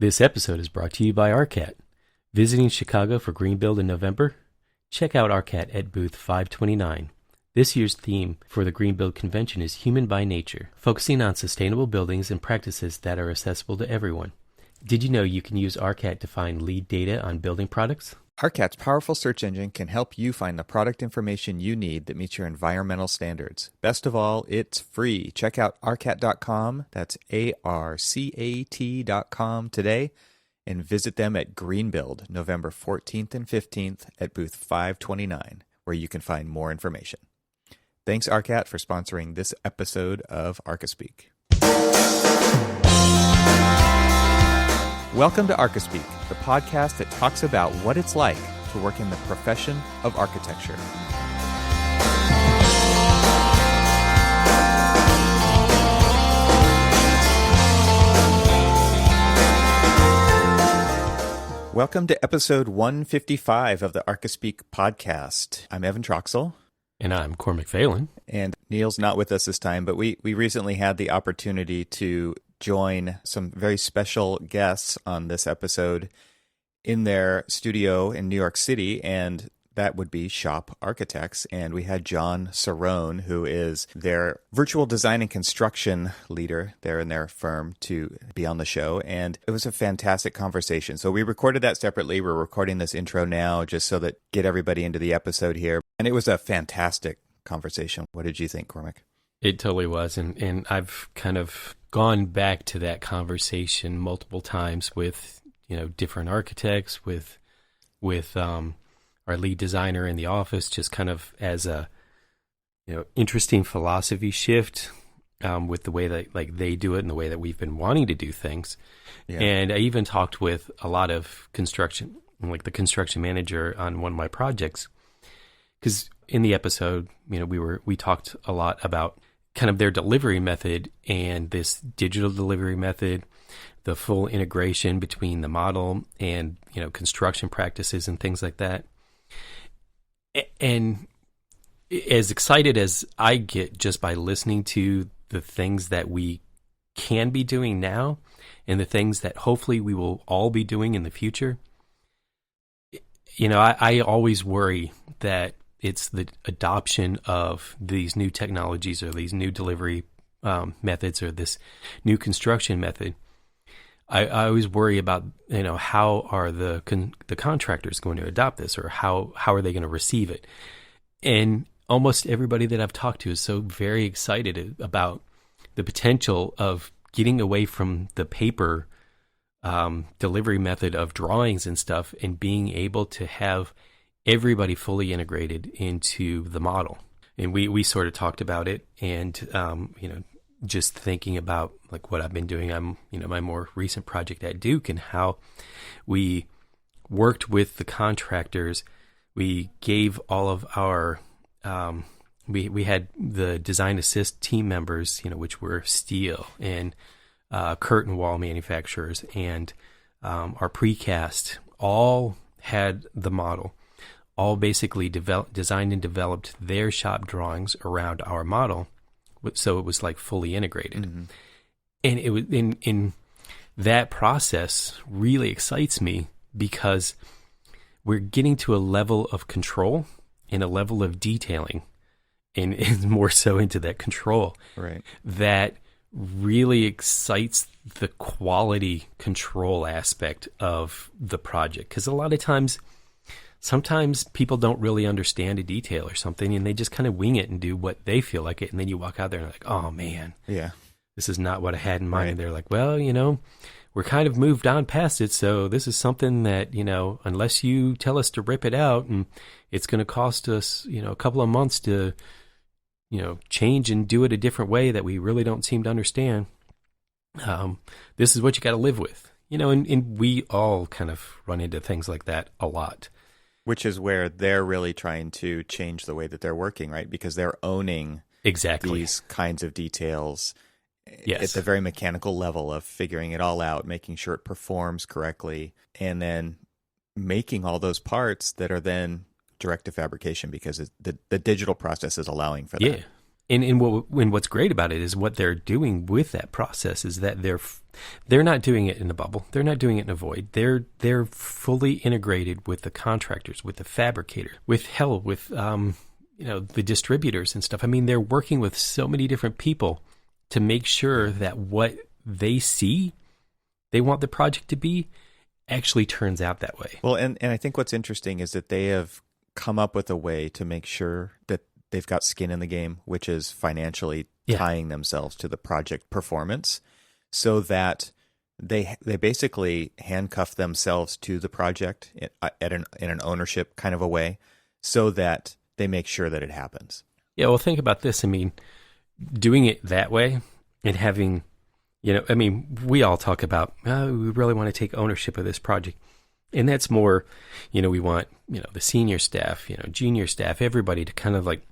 This episode is brought to you by ARCAT. Visiting Chicago for Greenbuild in November? Check out ARCAT at booth 529. This year's theme for the Greenbuild convention is Human by Nature, focusing on sustainable buildings and practices that are accessible to everyone. Did you know you can use ARCAT to find lead data on building products? ARCAT's powerful search engine can help you find the product information you need that meets your environmental standards. Best of all, it's free. Check out arcat.com, that's ARCAT.com today, and visit them at Greenbuild, November 14th and 15th at booth 529, where you can find more information. Thanks, ARCAT, for sponsoring this episode of Archispeak. Welcome to Archispeak, the podcast that talks about what it's like to work in the profession of architecture. Welcome to episode 155 of the Archispeak podcast. I'm Evan Troxel. And I'm Cormac Phelan. And Neil's not with us this time, but we recently had the opportunity to join some very special guests on this episode in their studio in New York City, and that would be SHoP Architects. And we had John Cerone, who is their virtual design and construction leader there in their firm, to be on the show. And it was a fantastic conversation. So we recorded that separately. We're recording this intro now just so that get everybody into the episode here. And it was a fantastic conversation. What did you think, Cormac? It totally was. And I've kind of gone back to that conversation multiple times with, different architects, with our lead designer in the office, just kind of as a, interesting philosophy shift with the way that they do it and the way that we've been wanting to do things. Yeah. And I even talked with a lot of construction, like the construction manager on one of my projects, because in the episode, we talked a lot about kind of their delivery method and this digital delivery method, the full integration between the model and, construction practices and things like that. And as excited as I get just by listening to the things that we can be doing now and the things that hopefully we will all be doing in the future, I always worry that it's the adoption of these new technologies or these new delivery methods or this new construction method. I always worry about, how are the contractors going to adopt this, or how are they going to receive it? And almost everybody that I've talked to is so very excited about the potential of getting away from the paper delivery method of drawings and stuff and being able to have everybody fully integrated into the model. And we sort of talked about it, and just thinking about like what I've been doing. I'm my more recent project at Duke, and how we worked with the contractors. We gave all of our we had the design assist team members, which were steel and curtain wall manufacturers, and our precast all had the model. All basically designed and developed their shop drawings around our model, so it was like fully integrated. Mm-hmm. And it was in that process really excites me, because we're getting to a level of control and a level of detailing, and more so into that control, right, that really excites the quality control aspect of the project. Because a lot of times, sometimes people don't really understand a detail or something, and they just kind of wing it and do what they feel like it. And then you walk out there and like, oh man, yeah, this is not what I had in mind. Right. And they're like, well, we're kind of moved on past it. So this is something that, unless you tell us to rip it out, and it's going to cost us, a couple of months to, change and do it a different way that we really don't seem to understand. This is what you got to live with, and we all kind of run into things like that a lot. Which is where they're really trying to change the way that they're working, right? Because they're owning exactly these kinds of details, yes, at the very mechanical level of figuring it all out, making sure it performs correctly, and then making all those parts that are then direct to fabrication, because the digital process is allowing for that. Yeah. And what's great about it is what they're doing with that process is that they're not doing it in a bubble. They're not doing it in a void. They're fully integrated with the contractors, with the fabricator, with the distributors and stuff. I mean, they're working with so many different people to make sure that what they see, they want the project to be, actually turns out that way. Well, and I think what's interesting is that they have come up with a way to make sure that they've got skin in the game, which is financially tying themselves to the project performance, so that they basically handcuff themselves to the project in an ownership kind of a way, so that they make sure that it happens. Yeah, well, think about this. I mean, doing it that way and having, we all talk about, we really want to take ownership of this project. And that's more, we want, the senior staff, junior staff, everybody to kind of like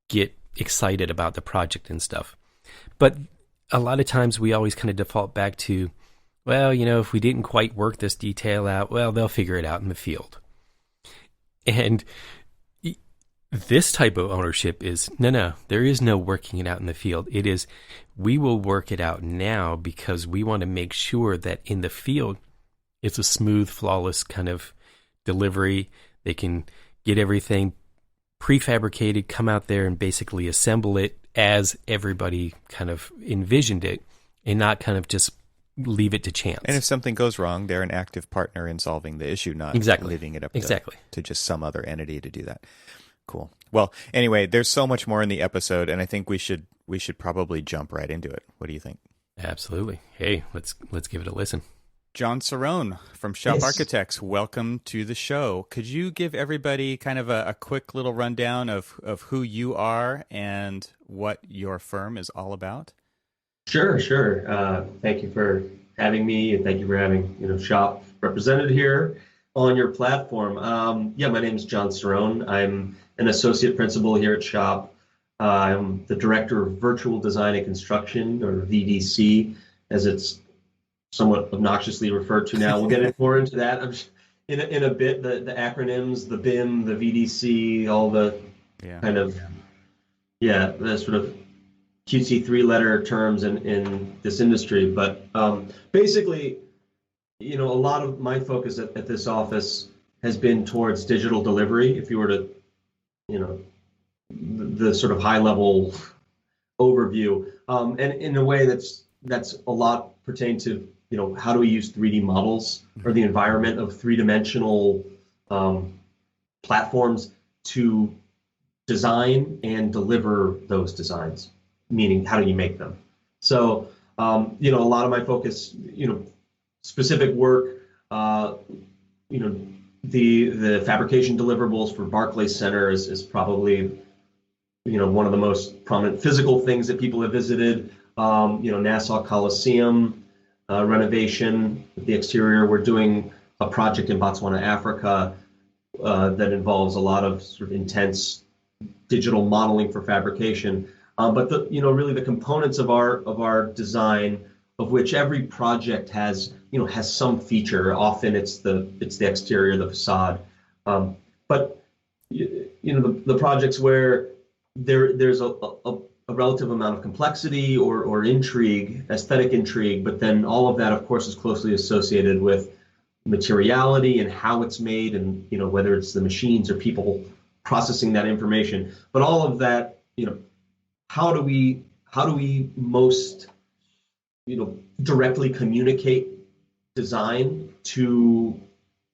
get excited about the project and stuff. But a lot of times we always kind of default back to, well, if we didn't quite work this detail out, well, they'll figure it out in the field. And this type of ownership is, no, there is no working it out in the field. It is, we will work it out now because we want to make sure that in the field, it's a smooth, flawless kind of delivery. They can get everything prefabricated, come out there and basically assemble it as everybody kind of envisioned it and not kind of just leave it to chance. And if something goes wrong, they're an active partner in solving the issue, not leaving it up to just some other entity to do that. Cool. Well, anyway, there's so much more in the episode, and I think we should probably jump right into it. What do you think? Absolutely. Hey, let's give it a listen. John Cerone from SHoP Architects, welcome to the show. Could you give everybody kind of a quick little rundown of who you are and what your firm is all about? Sure. Thank you for having me, and thank you for having SHoP represented here on your platform. My name is John Cerone. I'm an associate principal here at SHoP. I'm the director of virtual design and construction, or VDC, as it's somewhat obnoxiously referred to now. We'll get more into that in a bit. The acronyms, the BIM, the VDC, all the the sort of cutesy three-letter terms in this industry. But basically, a lot of my focus at this office has been towards digital delivery. If you were to, the sort of high-level overview, and in a way that's a lot pertained to how do we use 3D models or the environment of three-dimensional platforms to design and deliver those designs, meaning how do you make them? So, a lot of my focus, specific work, the fabrication deliverables for Barclays Center is probably, one of the most prominent physical things that people have visited. Nassau Coliseum renovation, the exterior. We're doing a project in Botswana, Africa, that involves a lot of sort of intense digital modeling for fabrication. But really the components of our design, of which every project has some feature. Often it's the exterior, the facade. But the projects where there's a relative amount of complexity or intrigue, aesthetic intrigue, but then all of that, of course, is closely associated with materiality and how it's made, and whether it's the machines or people processing that information. But all of that, how do we most directly communicate design to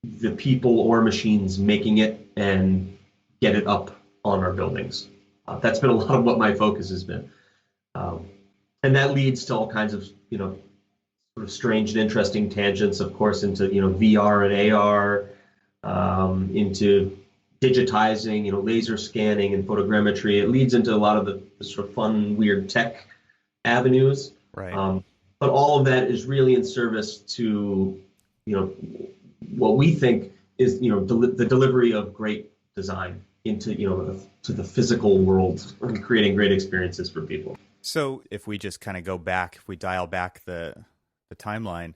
the people or machines making it and get it up on our buildings? That's been a lot of what my focus has been. And that leads to all kinds of, sort of strange and interesting tangents, of course, into, VR and AR, into digitizing, laser scanning and photogrammetry. It leads into a lot of the sort of fun, weird tech avenues. Right. But all of that is really in service to, what we think is, the delivery of great design into, to the physical world and creating great experiences for people. So if we just kind of go back, if we dial back the timeline,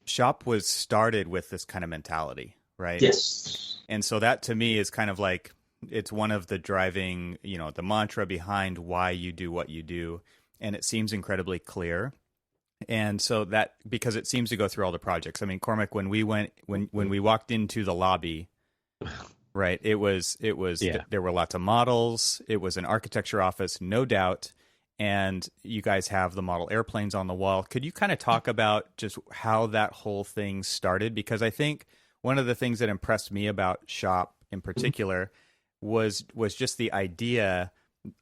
SHoP was started with this kind of mentality, right? Yes. And so that to me is kind of like It's one of the driving, the mantra behind why you do what you do, and it seems incredibly clear. And so that, because it seems to go through all the projects. I mean, Cormac, when we walked into the lobby, right, it was there were lots of models. It was an architecture office, no doubt. And you guys have the model airplanes on the wall. Could you kind of talk about just how that whole thing started? Because I think one of the things that impressed me about SHoP in particular was just the idea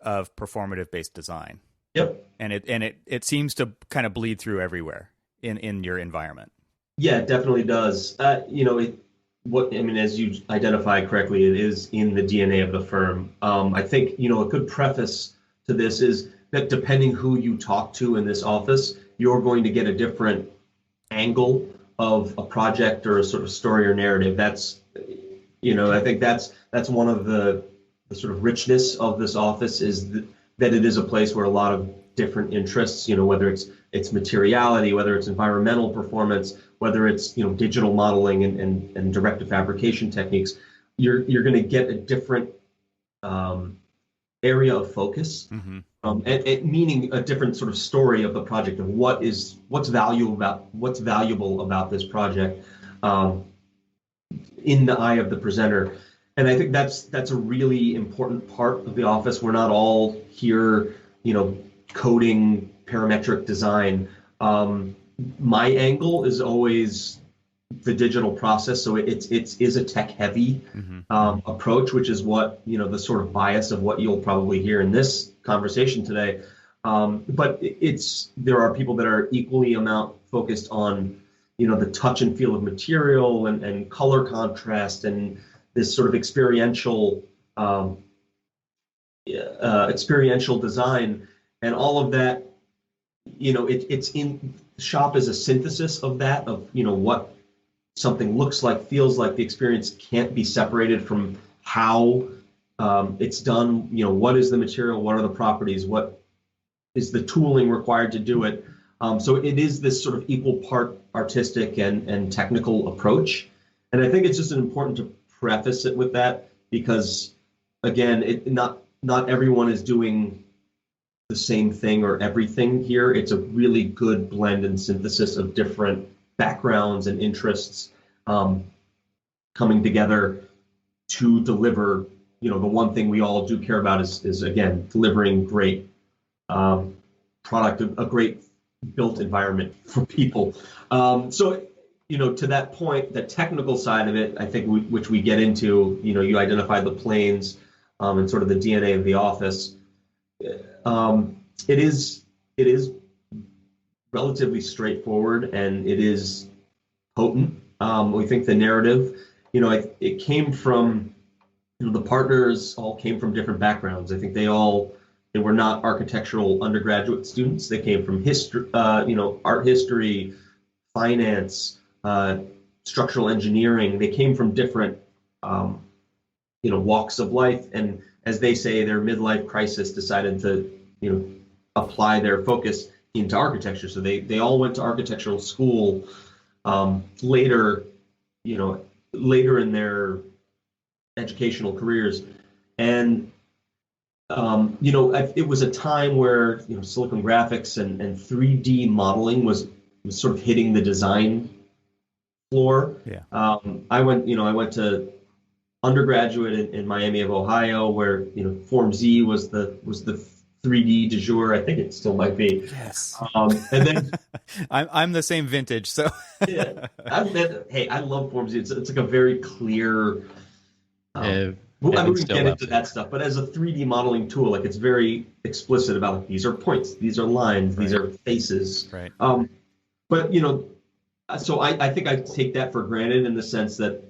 of performative based design. Yep. And it seems to kind of bleed through everywhere in your environment. Yeah, it definitely does. As you identify correctly, it is in the DNA of the firm. I think, a good preface to this is that depending who you talk to in this office, you're going to get a different angle of a project or a sort of story or narrative. That's, I think that's one of the sort of richness of this office is that it is a place where a lot of different interests, whether it's materiality, whether it's environmental performance, whether it's, digital modeling and directive fabrication techniques, you're going to get a different area of focus, and meaning a different sort of story of the project of what's valuable about this project in the eye of the presenter. And I think that's a really important part of the office. We're not all here, coding parametric design. My angle is always the digital process, so it is a tech heavy approach, which is what the sort of bias of what you'll probably hear in this conversation today. But there are people that are equally focused on the touch and feel of material and color contrast and this sort of experiential design and all of that. It's in SHoP as a synthesis of that, of what something looks like, feels like. The experience can't be separated from how it's done. What is the material? What are the properties? What is the tooling required to do it? So it is this sort of equal part artistic and technical approach. And I think it's just important to preface it with that because, again, not everyone is doing the same thing or everything here. It's a really good blend and synthesis of different backgrounds and interests coming together to deliver, the one thing we all do care about is again, delivering great product, a great built environment for people. So, to that point, the technical side of it, I think, which we get into, you identify the planes and sort of the DNA of the office. It is relatively straightforward and it is potent. We think the narrative, it came from, the partners all came from different backgrounds. I think they were not architectural undergraduate students. They came from history, art history, finance, structural engineering. They came from different, walks of life. And as they say, their midlife crisis decided to, apply their focus into architecture. So they all went to architectural school later in their educational careers. And, it was a time where, Silicon graphics and 3D modeling was sort of hitting the design floor. Yeah. I went to undergraduate in Miami of Ohio, where Form Z was the 3D du jour. I think it still might be. Yes. And then I'm the same vintage, so yeah. I love Form Z. It's like a very clear. I wouldn't get into that stuff, but as a 3D modeling tool, like it's very explicit about these are points, these are lines, these are faces. Right. But so I think I take that for granted in the sense that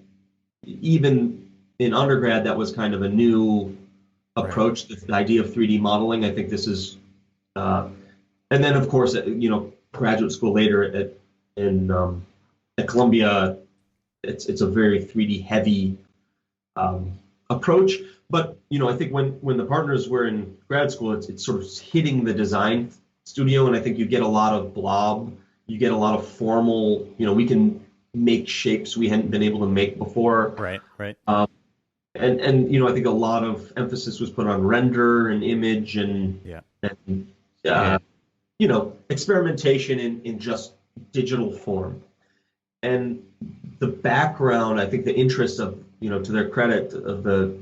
even in undergrad, that was kind of a new approach, the idea of 3D modeling. I think this is, and then of course, graduate school later at Columbia, it's a very 3D heavy approach. But I think when the partners were in grad school, it's sort of hitting the design studio, and I think you get a lot of blob, you get a lot of formal. We can make shapes we hadn't been able to make before. Right. and I think a lot of emphasis was put on render and image and Yeah. experimentation in just digital form. And the background, I think the interest of, to their credit, of the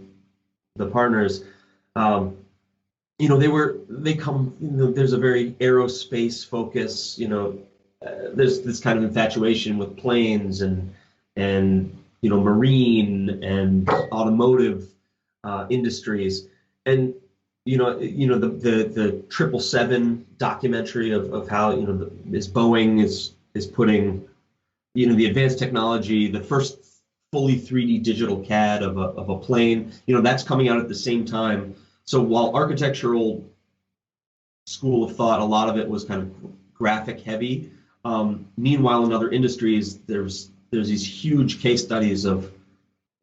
partners, there's a very aerospace focus, there's this kind of infatuation with planes and marine and automotive industries. And the 777 documentary of how this Boeing is putting the advanced technology, the first fully 3D digital CAD of a plane, that's coming out at the same time. So while architectural school of thought, a lot of it was kind of graphic heavy. Meanwhile, in other industries, there's these huge case studies of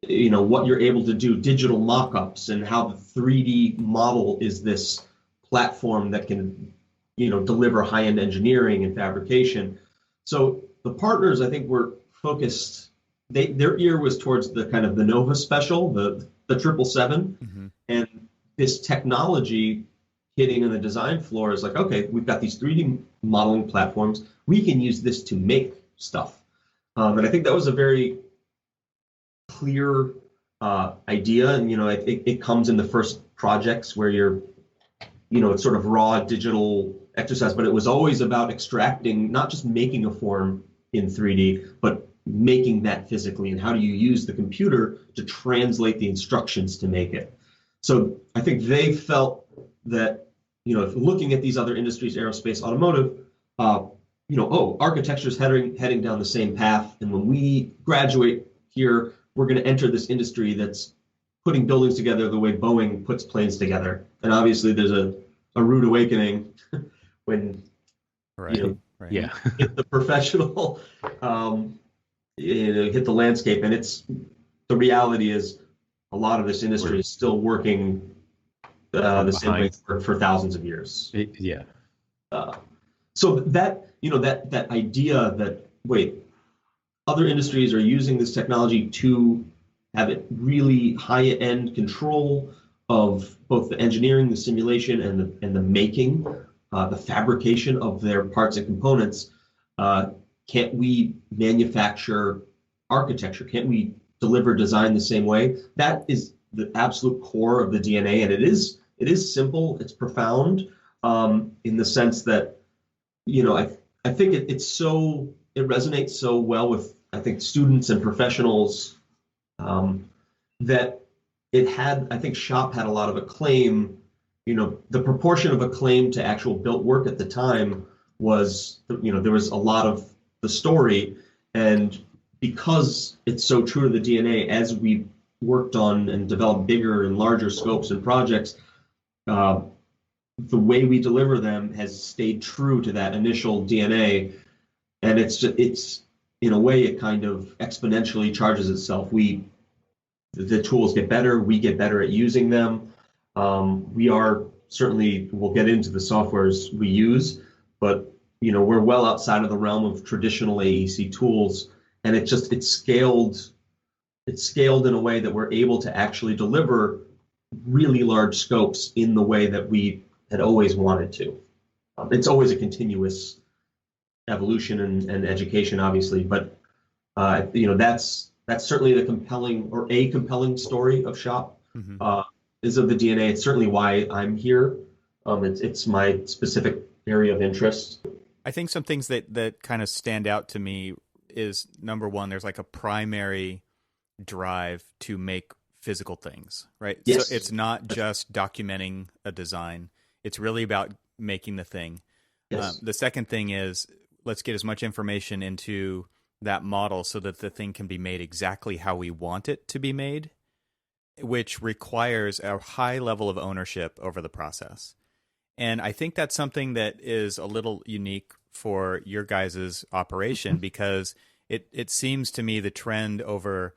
what you're able to do, digital mock-ups, and how the 3D model is this platform that can deliver high-end engineering and fabrication. So the partners, I think, were focused. Their ear was towards the kind of the Nova Special, the 777, Mm-hmm. and this technology hitting on the design floor is like, okay, we've got these 3D modeling platforms. We can use this to make stuff. And I think that was a very clear idea. And, it comes in the first projects where you're, it's sort of raw digital exercise, but it was always about extracting, not just making a form in 3D, but making that physically. And how do you use the computer to translate the instructions to make it? So I think they felt that, if looking at these other industries, aerospace, automotive, architecture is heading down the same path. And when we graduate here, we're going to enter this industry that's putting buildings together the way Boeing puts planes together. And obviously there's a rude awakening when Right. Yeah. hit the professional, hit the landscape. And the reality is a lot of this industry is still working the same way for thousands of years. Yeah. So that that idea that, wait, other industries are using this technology to have it really high-end control of both the engineering, the simulation, and the making, the fabrication of their parts and components. Can't we manufacture architecture? Can't we deliver design the same way? That is the absolute core of the DNA, and it is simple. It's profound in the sense that I think it resonates so well with, I think, students and professionals, that I think SHoP had a lot of acclaim. The proportion of acclaim to actual built work at the time was, there was a lot of the story. And because it's so true to the DNA, as we worked on and developed bigger and larger scopes and projects, the way we deliver them has stayed true to that initial DNA. And it's in a way, it kind of exponentially charges itself. The tools get better, we get better at using them. We are certainly, we'll get into the softwares we use, but we're well outside of the realm of traditional AEC tools, and it's scaled in a way that we're able to actually deliver really large scopes in the way that we had always wanted to. It's always a continuous evolution and education, obviously, but that's certainly a compelling story of SHoP. Mm-hmm. Is of the DNA. It's certainly why I'm here. It's my specific area of interest. I think some things that kind of stand out to me is, number one, there's like a primary drive to make physical things, right? Yes. So it's not just documenting a design. It's really about making the thing. Yes. The second thing is, let's get as much information into that model so that the thing can be made exactly how we want it to be made, which requires a high level of ownership over the process. And I think that's something that is a little unique for your guys' operation, because it seems to me the trend over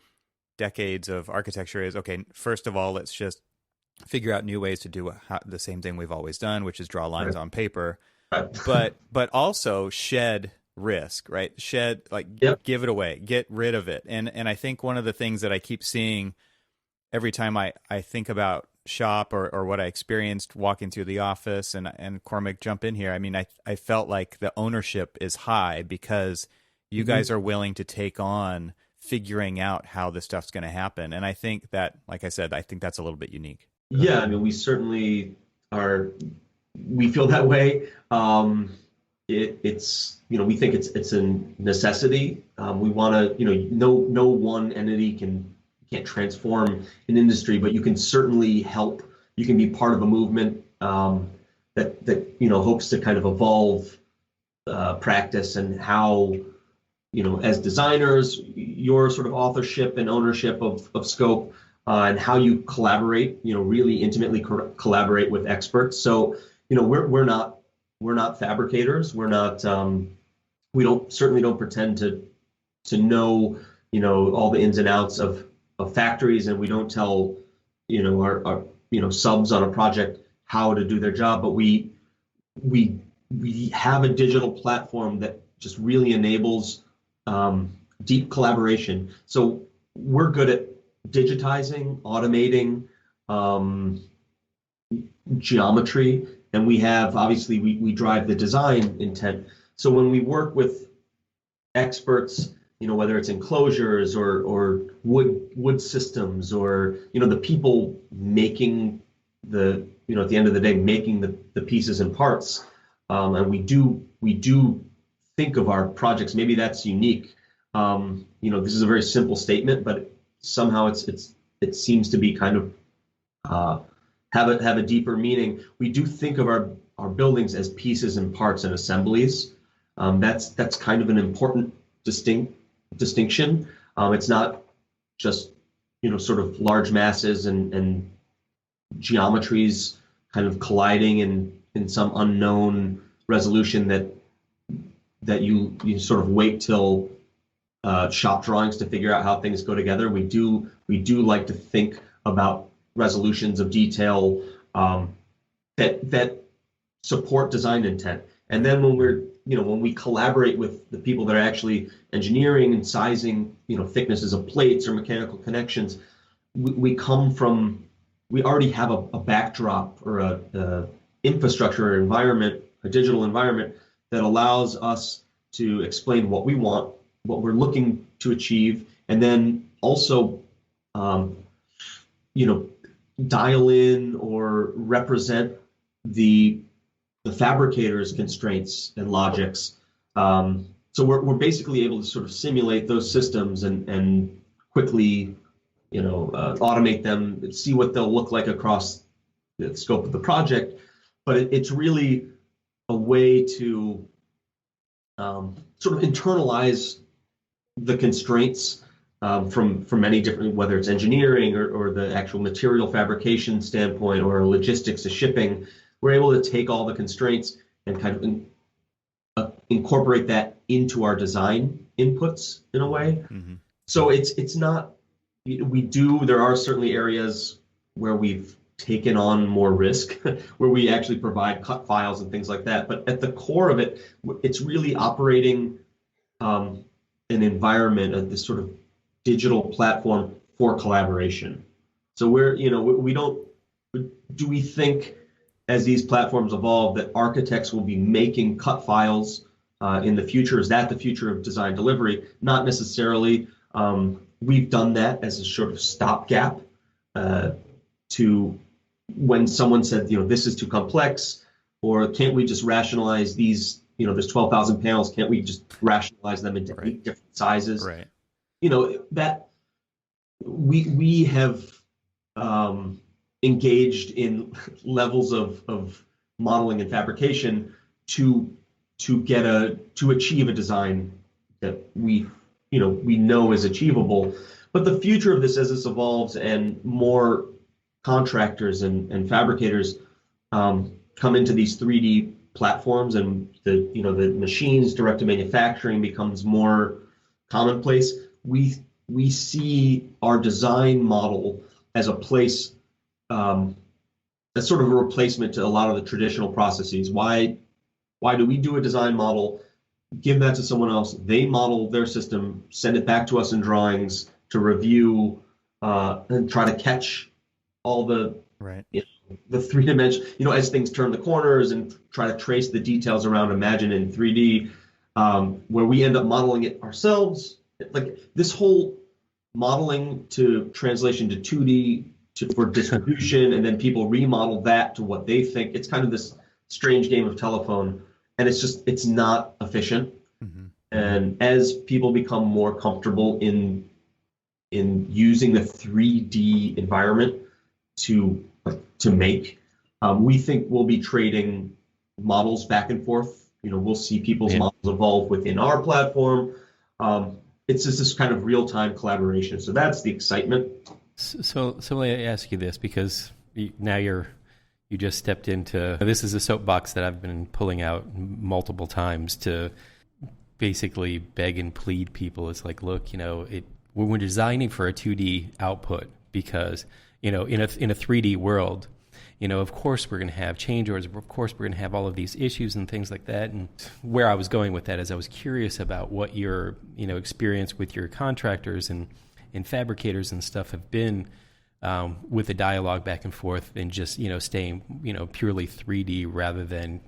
decades of architecture is, okay, first of all, let's just figure out new ways to do the same thing we've always done, which is draw lines on paper, but also shed risk, right? Give it away, get rid of it. And I think one of the things that I keep seeing every time I think about SHoP or what I experienced walking through the office, and Cormac, jump in here. I mean, I felt like the ownership is high because you guys are willing to take on figuring out how this stuff's going to happen. And I think that, like I said, I think that's a little bit unique. Yeah, I mean, we certainly are. We feel that way. It's we think it's a necessity. We want to no one entity can't transform an industry, but you can certainly help. You can be part of a movement that hopes to kind of evolve practice and how as designers, your sort of authorship and ownership of scope and how you collaborate, really intimately collaborate with experts. So we're not fabricators. We're not. We certainly don't pretend to know all the ins and outs of factories, and we don't tell our subs on a project how to do their job. But we have a digital platform that just really enables deep collaboration. So we're good at digitizing, automating, geometry, and we have obviously we drive the design intent. So when we work with experts, whether it's enclosures or wood systems or the people making the at the end of the day making the pieces and parts, and we do think of our projects. Maybe that's unique. This is a very simple statement, but somehow it seems to be kind of have a deeper meaning. We do think of our buildings as pieces and parts and assemblies. That's kind of an important distinction. It's not just sort of large masses and geometries kind of colliding in some unknown resolution that you sort of wait till shop drawings to figure out how things go together. We do like to think about resolutions of detail that support design intent. And then when we collaborate with the people that are actually engineering and sizing, thicknesses of plates or mechanical connections, we already have a backdrop or a infrastructure or environment, a digital environment that allows us to explain what we want, what we're looking to achieve, and then also, dial in or represent the fabricator's constraints and logics. So we're basically able to sort of simulate those systems and quickly, automate them, see what they'll look like across the scope of the project. But it's really a way to sort of internalize the constraints from many different, whether it's engineering or the actual material fabrication standpoint or logistics of shipping. We're able to take all the constraints and kind of incorporate that into our design inputs in a way. Mm-hmm. So it's not, there are certainly areas where we've taken on more risk, where we actually provide cut files and things like that. But at the core of it, it's really operating an environment, this sort of digital platform for collaboration. So do we think as these platforms evolve that architects will be making cut files in the future? Is that the future of design delivery? Not necessarily. We've done that as a sort of stopgap to when someone said, this is too complex, or can't we just rationalize these, there's 12,000 panels, can't we just rationalize them into 8 different sizes? Right. That we have engaged in levels of modeling and fabrication to achieve a design that we know is achievable. But the future of this, as this evolves and more contractors and fabricators come into these 3D platforms, and the machines direct to manufacturing becomes more commonplace, we see our design model as a place, as sort of a replacement to a lot of the traditional processes. Why do we do a design model, give that to someone else, they model their system, send it back to us in drawings to review, and try to catch all the Right. the three-dimension, as things turn the corners and try to trace the details around Imagine in 3D, where we end up modeling it ourselves. Like this whole modeling to translation to 2D for distribution, and then people remodel that to what they think. It's kind of this strange game of telephone, and it's not efficient. Mm-hmm. And as people become more comfortable in using the 3D environment to make, we think we'll be trading models back and forth. We'll see people's models evolve within our platform. It's just this kind of real-time collaboration. So that's the excitement. So let me ask you this, because now you just stepped into, this is a soapbox that I've been pulling out multiple times to basically beg and plead people. It's like, look, when we're designing for a 2D output, because in a 3D world, of course we're going to have change orders. Of course we're going to have all of these issues and things like that. And where I was going with that is I was curious about what your experience with your contractors and fabricators and stuff have been with the dialogue back and forth, and just staying purely 3D rather than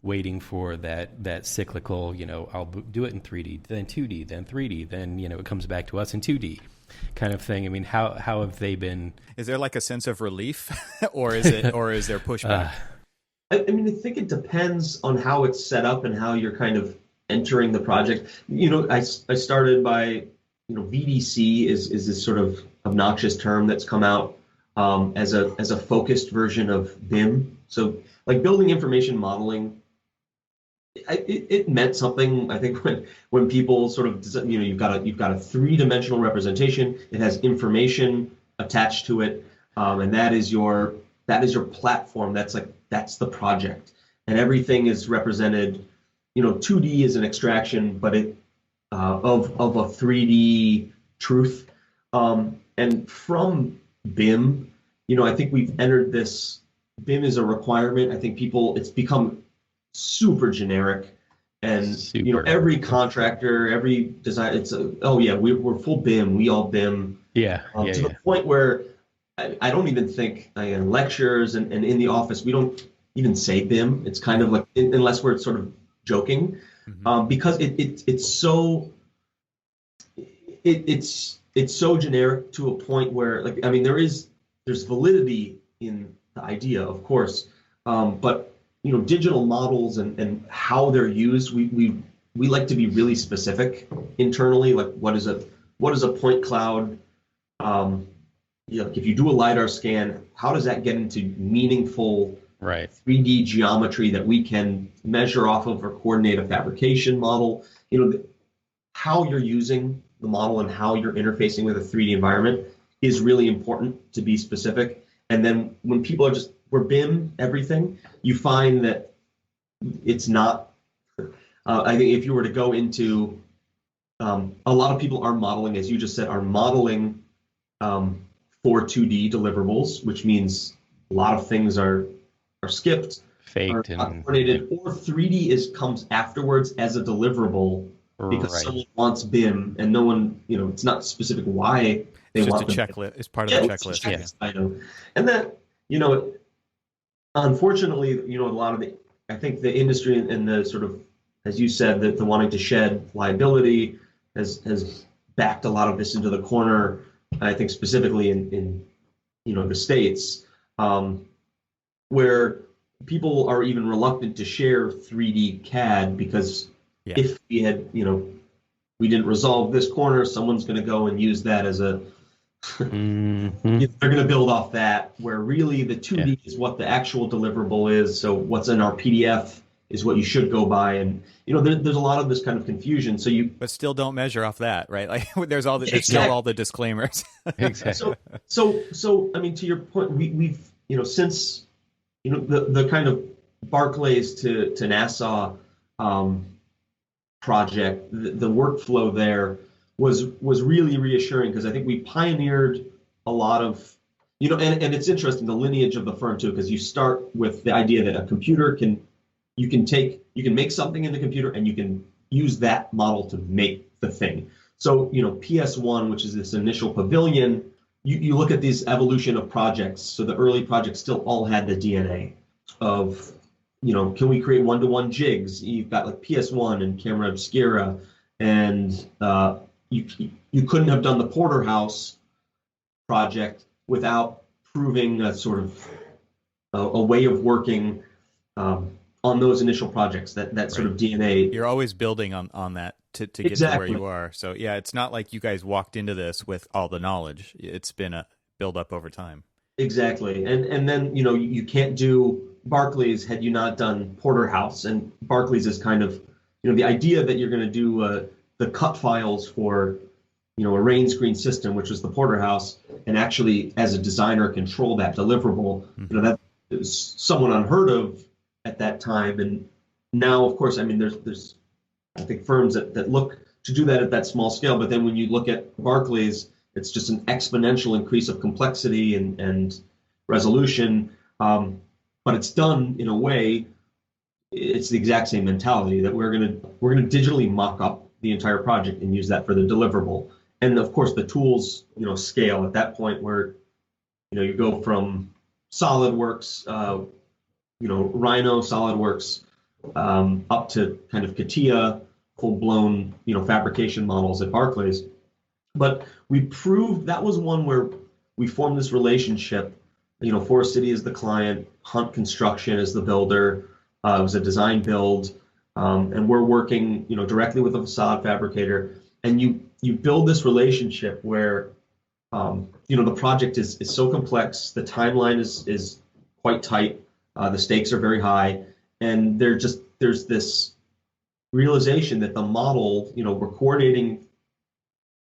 waiting for that cyclical, I'll do it in 3D, then 2D, then 3D, then it comes back to us in 2D kind of thing. I mean, how have they been? Is there like a sense of relief, or is there pushback? I think it depends on how it's set up and how you're kind of entering the project. I started by VDC is this sort of obnoxious term that's come out as a focused version of BIM. So like building information modeling, it meant something. I think when people sort of you've got a three-dimensional representation. It has information attached to it, and that is your platform. That's the project, and everything is represented. 2D is an extraction, but it of a 3D truth. And from BIM, I think we've entered this. BIM is a requirement. I think it's become super generic, and every contractor, every design, we're full BIM. We all BIM. To the point where I don't even think in lectures and in the office we don't even say BIM. It's kind of like, unless we're sort of joking, because it's so generic to a point where there's validity in the idea, of course, but digital models and how they're used, we like to be really specific internally. Like what is a point cloud? If you do a LiDAR scan, how does that get into meaningful 3D geometry that we can measure off of or coordinate a fabrication model? How you're using the model and how you're interfacing with a 3D environment is really important to be specific. And then when people are we're BIM everything, you find that it's not. I think if you were to go into, a lot of people are modeling, as you just said, are modeling for 2D deliverables, which means a lot of things are skipped, faked, or coordinated, or 3D comes afterwards as a deliverable because someone wants BIM and no one, it's not specific why they want just a checklist. It's part of the checklist. Yeah, I know, and that unfortunately, a lot of I think the industry and the sort of, as you said, the wanting to shed liability has backed a lot of this into the corner. I think specifically in the States, where people are even reluctant to share 3D CAD because if we had, we didn't resolve this corner, someone's going to go and use that as a they're going to build off that, where really the 2D is what the actual deliverable is. So what's in our PDF is what you should go by. And, there's a lot of this kind of confusion. But still don't measure off that, right? Like there's still all the disclaimers. Exactly. So, to your point, we've, since, the kind of Barclays to Nassau project, the workflow there was really reassuring, because I think we pioneered a lot of, and it's interesting, the lineage of the firm too, because you start with the idea that a computer you can make something in the computer and you can use that model to make the thing. So, PS1, which is this initial pavilion, you look at this evolution of projects. So the early projects still all had the DNA of, can we create one-to-one jigs? You've got like PS1 and Camera Obscura, and you couldn't have done the Porterhouse project without proving a sort of a way of working on those initial projects, that sort of DNA. You're always building on that to get Exactly. to where you are. So yeah, it's not like you guys walked into this with all the knowledge. It's been a build up over time. Exactly. And then, you can't do Barclays had you not done Porterhouse. And Barclays is kind of, the idea that you're going to do the cut files for, a rain screen system, which was the Porterhouse, and actually as a designer control that deliverable, that is somewhat unheard of at that time. And now, of course, I mean, there's I think firms that look to do that at that small scale. But then when you look at Barclays, it's just an exponential increase of complexity and resolution. But it's done in a way, it's the exact same mentality that we're gonna digitally mock up the entire project and use that for the deliverable. And of course, the tools, scale at that point where, you go from SolidWorks, Rhino, SolidWorks, up to kind of CATIA, full-blown, fabrication models at Barclays. But we proved that was one where we formed this relationship. Forest City is the client, Hunt Construction is the builder. It was a design build, and we're working, directly with a facade fabricator. And you build this relationship where, the project is so complex, the timeline is quite tight, the stakes are very high, and there's this realization that the model, we're coordinating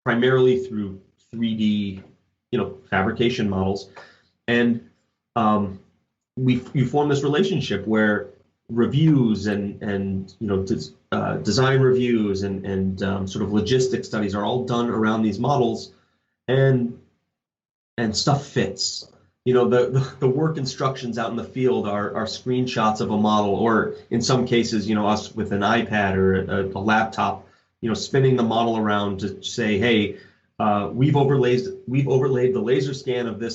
primarily through 3D, fabrication models, and you form this relationship where reviews and design reviews and sort of logistic studies are all done around these models, and stuff fits. The work instructions out in the field are screenshots of a model, or in some cases, us with an iPad or a laptop, spinning the model around to say, hey, we've overlaid the laser scan of the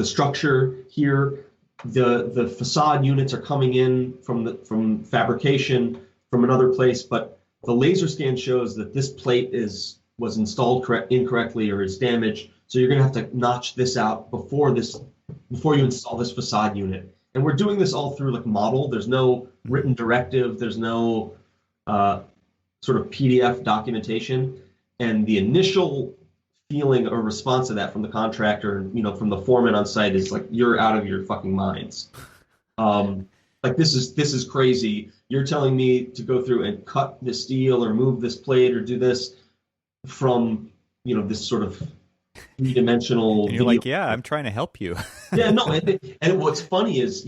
structure here. The facade units are coming in from fabrication from another place, but the laser scan shows that this plate was installed incorrectly or is damaged. So you're going to have to notch this out before you install this facade unit. And we're doing this all through like model. There's no written directive. There's no sort of PDF documentation. And the initial feeling or response to that from the contractor, from the foreman on site is like, you're out of your fucking minds. Like this is crazy. You're telling me to go through and cut the steel or move this plate or do this from, this sort of three-dimensional. And you're like, yeah, I'm trying to help you. Yeah, no. And what's funny is,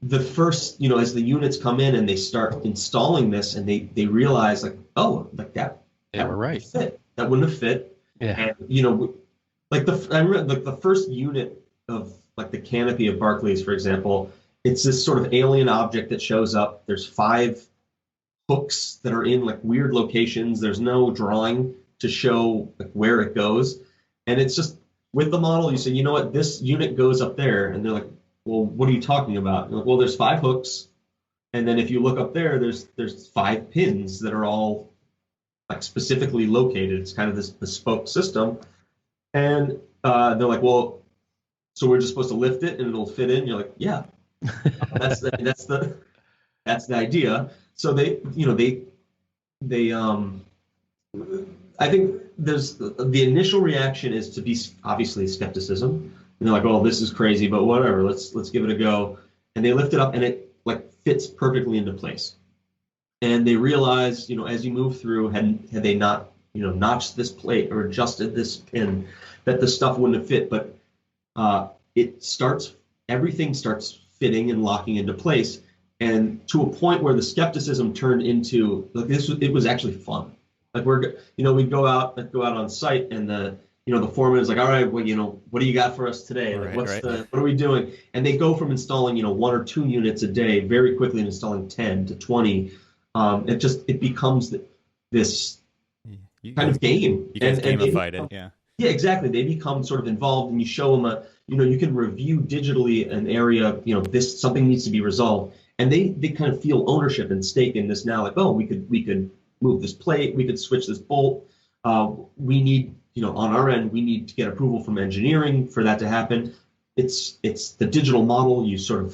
the first, as the units come in and they start installing this and they realize like, oh, like that. Yeah, we're right. That wouldn't have fit. Yeah. And, I remember the first unit of like the canopy of Barclays, for example, it's this sort of alien object that shows up. There's 5 hooks that are in like weird locations. There's no drawing to show like where it goes. And it's just with the model, you say, you know what, this unit goes up there. And they're like, well, what are you talking about? Like, well, there's 5 hooks. And then if you look up there, there's 5 pins that are all like specifically located. It's kind of this bespoke system. And they're like, well, so we're just supposed to lift it and it'll fit in. You're like, yeah, that's the idea. So they I think there's the initial reaction is to be obviously skepticism. And they're like, oh, this is crazy, but whatever, let's give it a go. And they lift it up and it like fits perfectly into place. And they realize, as you move through, had they not, notched this plate or adjusted this pin, that the stuff wouldn't have fit. But everything starts fitting and locking into place. And to a point where the skepticism turned into like it was actually fun. Like we'd go out on site and the foreman is like, all right, well, what do you got for us today? Like, what are we doing? And they go from installing, 1 or 2 units a day very quickly and installing 10 to 20. It becomes this You kind guys, of game. you guys And they gamified it, become, yeah. yeah, exactly. They become sort of involved, and you show them you can review digitally an area, this something needs to be resolved, and they kind of feel ownership and stake in this now. Like, oh, we could move this plate, we could switch this bolt. We need, on our end, we need to get approval from engineering for that to happen. It's the digital model. You sort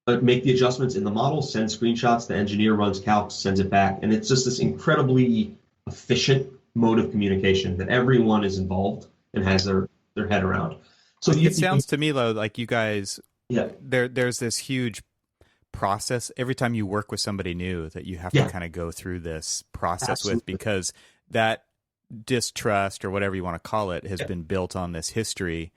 of make the adjustments in the model, send screenshots, the engineer runs calcs, sends it back, and it's just this incredibly efficient mode of communication that everyone is involved and has their head around. So It sounds to me though like you guys, yeah, there's this huge process every time you work with somebody new that you have to kind of go through this process absolutely. with, because that distrust or whatever you want to call it has been built on this history.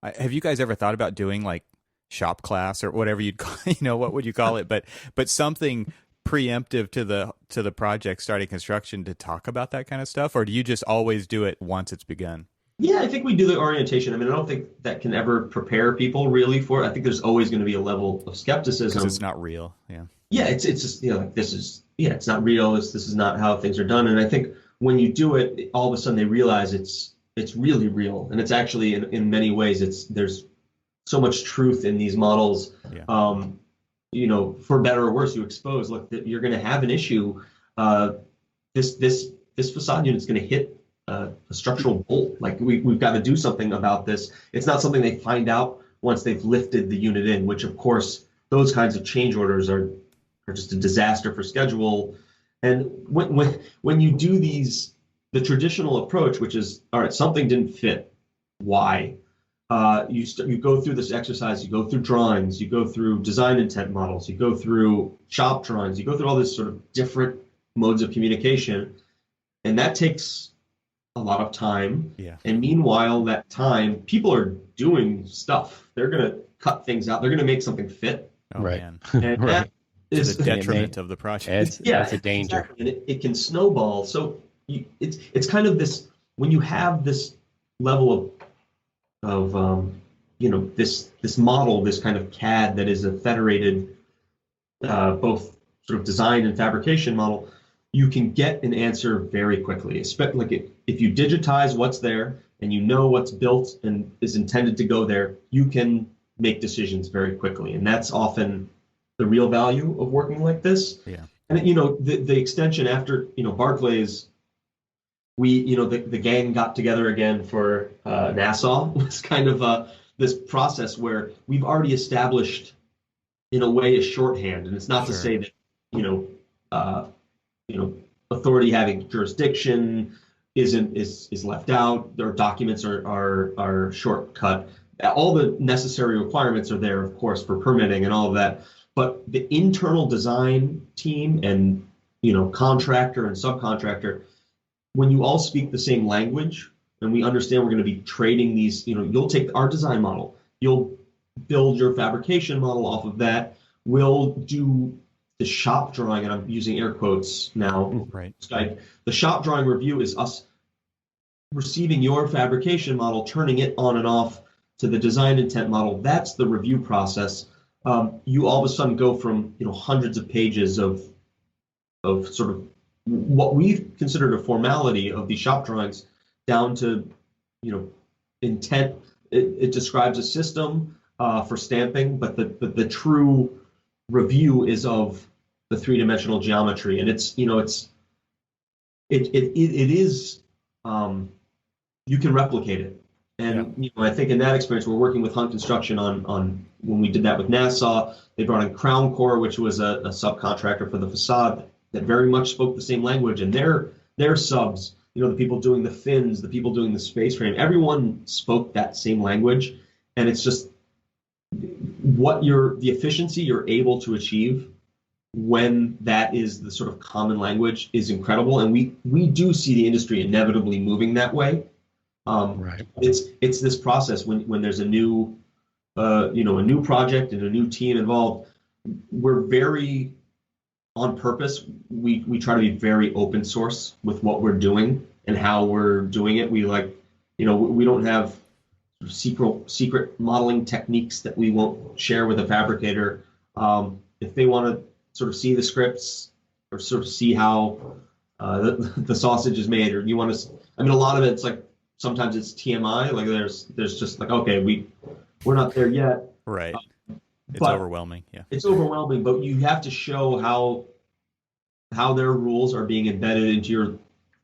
Have you guys ever thought about doing like shop class or whatever you'd call, what would you call it? But something preemptive to the project starting construction to talk about that kind of stuff, or do you just always do it once it's begun? Yeah, I think we do the orientation. I mean, I don't think that can ever prepare people really for it. I think there's always going to be a level of skepticism. Because it's not real. Yeah. Yeah, it's just, like it's not real. This is not how things are done. And I think when you do it, all of a sudden they realize it's really real. And it's actually in many ways, there's so much truth in these models. Yeah. For better or worse, you expose, look, that you're going to have an issue. This facade unit is going to hit a structural bolt. Like we've got to do something about this. It's not something they find out once they've lifted the unit in, which of course those kinds of change orders are just a disaster for schedule. And when you do the traditional approach, which is, all right, something didn't fit, why? You go through this exercise, you go through drawings, you go through design intent models, you go through shop drawings, you go through all this sort of different modes of communication, and that takes a lot of time. Yeah. And meanwhile, that time, people are doing stuff. They're going to cut things out. They're going to make something fit. Oh, right. Man. And right. that is the detriment of the project. That's a danger. Exactly. And it can snowball. So it's kind of this, when you have this level of this model, this kind of CAD that is a federated both sort of design and fabrication model, you can get an answer very quickly. Especially like if you digitize what's there and you know what's built and is intended to go there, you can make decisions very quickly. And that's often the real value of working like this. Yeah. And the extension after Barclays, the gang got together again for Nassau. It was kind of this process where we've already established, in a way, a shorthand, and it's not to say that authority having jurisdiction is left out. Their documents are shortcut. All the necessary requirements are there, of course, for permitting and all of that. But the internal design team and contractor and subcontractor, when you all speak the same language and we understand we're going to be trading these, you'll take our design model, you'll build your fabrication model off of that. We'll do the shop drawing, and I'm using air quotes now. Right. Skype. The shop drawing review is us receiving your fabrication model, turning it on and off to the design intent model. That's the review process. You all of a sudden go from hundreds of pages of sort of what we've considered a formality of these shop drawings down to intent. It describes a system for stamping, but the true review is of the three-dimensional geometry, and it is you can replicate it. And I think in that experience, we're working with Hunt Construction on when we did that with Nassau. They brought in Crown Core, which was a subcontractor for the facade that very much spoke the same language, and their subs, the people doing the fins, the people doing the space frame, everyone spoke that same language, and it's just the efficiency you're able to achieve when that is the sort of common language is incredible, and we do see the industry inevitably moving that way. Right. It's this process when there's a new a new project and a new team involved. We're very on purpose. We try to be very open source with what we're doing and how we're doing it. We we don't have secret modeling techniques that we won't share with a fabricator. If they want to sort of see the scripts or sort of see how the sausage is made, or you want to. I mean, a lot of it's like sometimes it's TMI. Like there's just like, okay, we're not there yet. Right. It's But overwhelming. Yeah. it's overwhelming. But you have to show how their rules are being embedded into your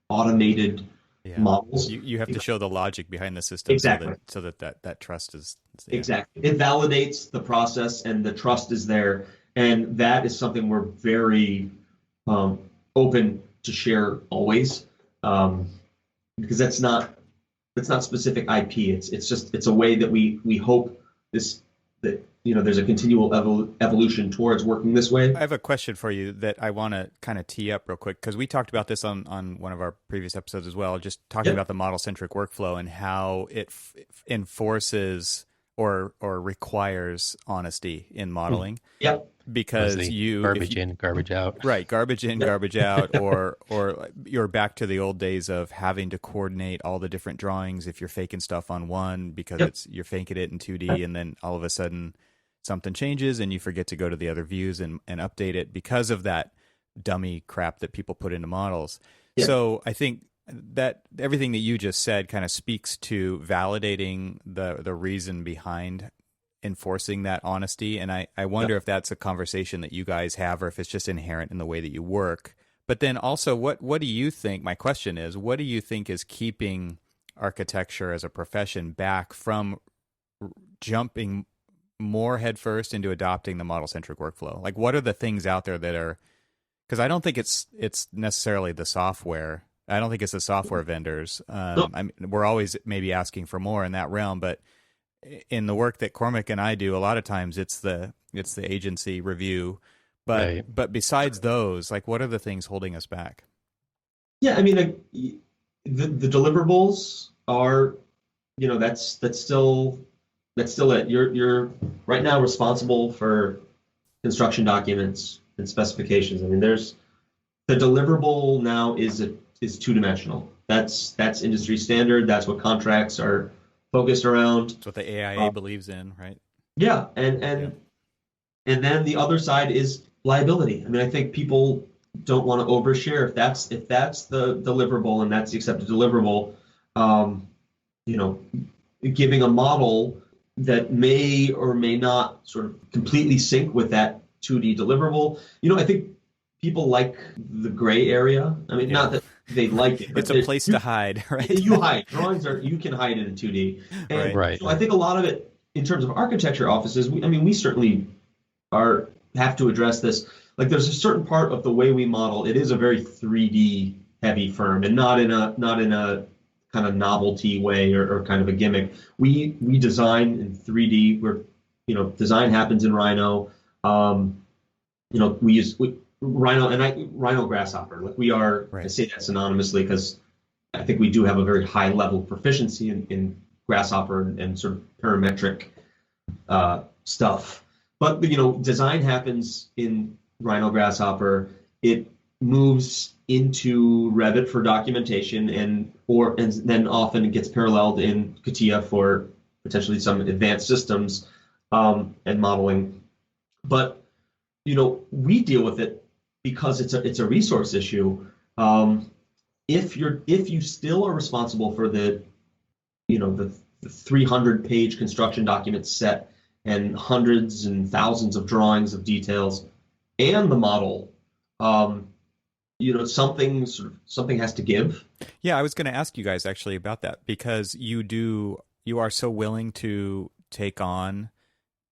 automated Yeah. models. You have to show the logic behind the system Exactly. so that trust is yeah. Exactly. It validates the process and the trust is there. And that is something we're very open to share always, because that's not specific IP. It's a way that we hope that there's a continual evolution towards working this way. I have a question for you that I want to kind of tee up real quick, because we talked about this on one of our previous episodes as well, just talking about the model-centric workflow and how it enforces or requires honesty in modeling. Yep. Because garbage in, garbage out. Right, garbage in, garbage out, or you're back to the old days of having to coordinate all the different drawings if you're faking stuff on one because you're faking it in 2D, and then all of a sudden something changes and you forget to go to the other views and update it because of that dummy crap that people put into models. Yeah. So I think that everything that you just said kind of speaks to validating the reason behind enforcing that honesty. And I wonder if that's a conversation that you guys have, or if it's just inherent in the way that you work. But then also, what do you think, my question is, what do you think is keeping architecture as a profession back from jumping more headfirst into adopting the model-centric workflow? Like, what are the things out there that are, because I don't think it's necessarily the software. I don't think it's the software vendors. We're always maybe asking for more in that realm, but in the work that Cormac and I do, a lot of times it's the agency review. But besides those, like, what are the things holding us back? Yeah, I mean, the deliverables are, that's still it. You're right now responsible for construction documents and specifications. I mean, the deliverable now is two-dimensional. That's industry standard. That's what contracts are focused around. That's what the AIA believes in, right? Yeah, and then the other side is liability. I mean, I think people don't want to overshare. If that's the deliverable and that's the accepted deliverable, giving a model that may or may not sort of completely sync with that 2D deliverable. I think people like the gray area. I mean, not that they like it. It's a place to hide, right? You hide. Drawings you can hide in 2D. And right. So I think a lot of it, in terms of architecture offices, we certainly have to address this. Like, there's a certain part of the way we model. It is a very 3D heavy firm, and not in a kind of novelty way or kind of a gimmick. We design in 3D. Where design happens in Rhino. We use Rhino and Rhino Grasshopper. Like, we are. Right. I say that synonymously because I think we do have a very high level of proficiency in Grasshopper and sort of parametric stuff. But design happens in Rhino Grasshopper. It moves into Revit for documentation, and then often it gets paralleled in CATIA for potentially some advanced systems and modeling. But we deal with it because it's a resource issue. If you still are responsible for the 300-page construction document set and hundreds and thousands of drawings of details and the model, something has to give. Yeah, I was going to ask you guys actually about that, because you are so willing to take on,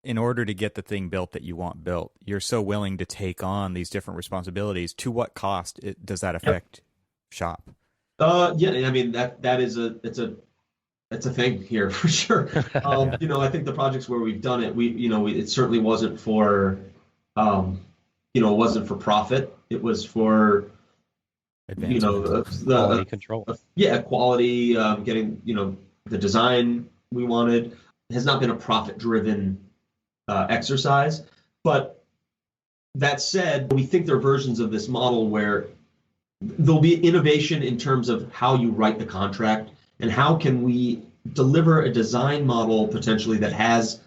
in order to get the thing built that you want built, you're so willing to take on these different responsibilities. To what cost does that affect SHoP? I mean, it's a thing here for sure. I think the projects where we've done it, it certainly wasn't for, it wasn't for profit. It was for, quality control. Quality, getting, the design we wanted. It has not been a profit-driven exercise. But that said, we think there are versions of this model where there'll be innovation in terms of how you write the contract and how can we deliver a design model potentially that has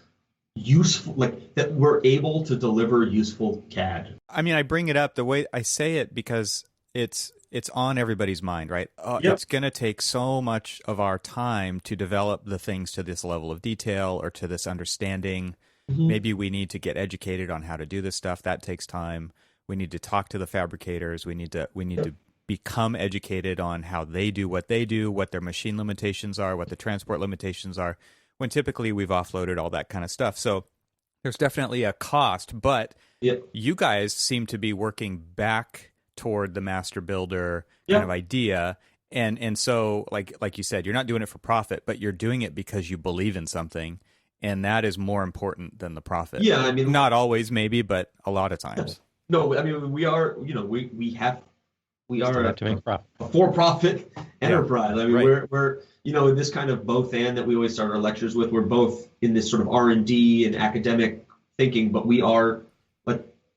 that we're able to deliver useful CAD. I mean, I bring it up the way I say it because it's it's on everybody's mind, right? Yep. It's going to take so much of our time to develop the things to this level of detail or to this understanding. Mm-hmm. Maybe we need to get educated on how to do this stuff. That takes time. We need to talk to the fabricators. We need to become educated on how they do, what their machine limitations are, what the transport limitations are, when typically we've offloaded all that kind of stuff. So there's definitely a cost, but you guys seem to be working back toward the master builder kind of idea. And so like you said, you're not doing it for profit, but you're doing it because you believe in something. And that is more important than the profit. Yeah, I mean, not always, maybe, but a lot of times. No, I mean, we are, we are a for-profit enterprise. I mean, right. we're in this kind of both and that we always start our lectures with. We're both in this sort of R&D and academic thinking, but we are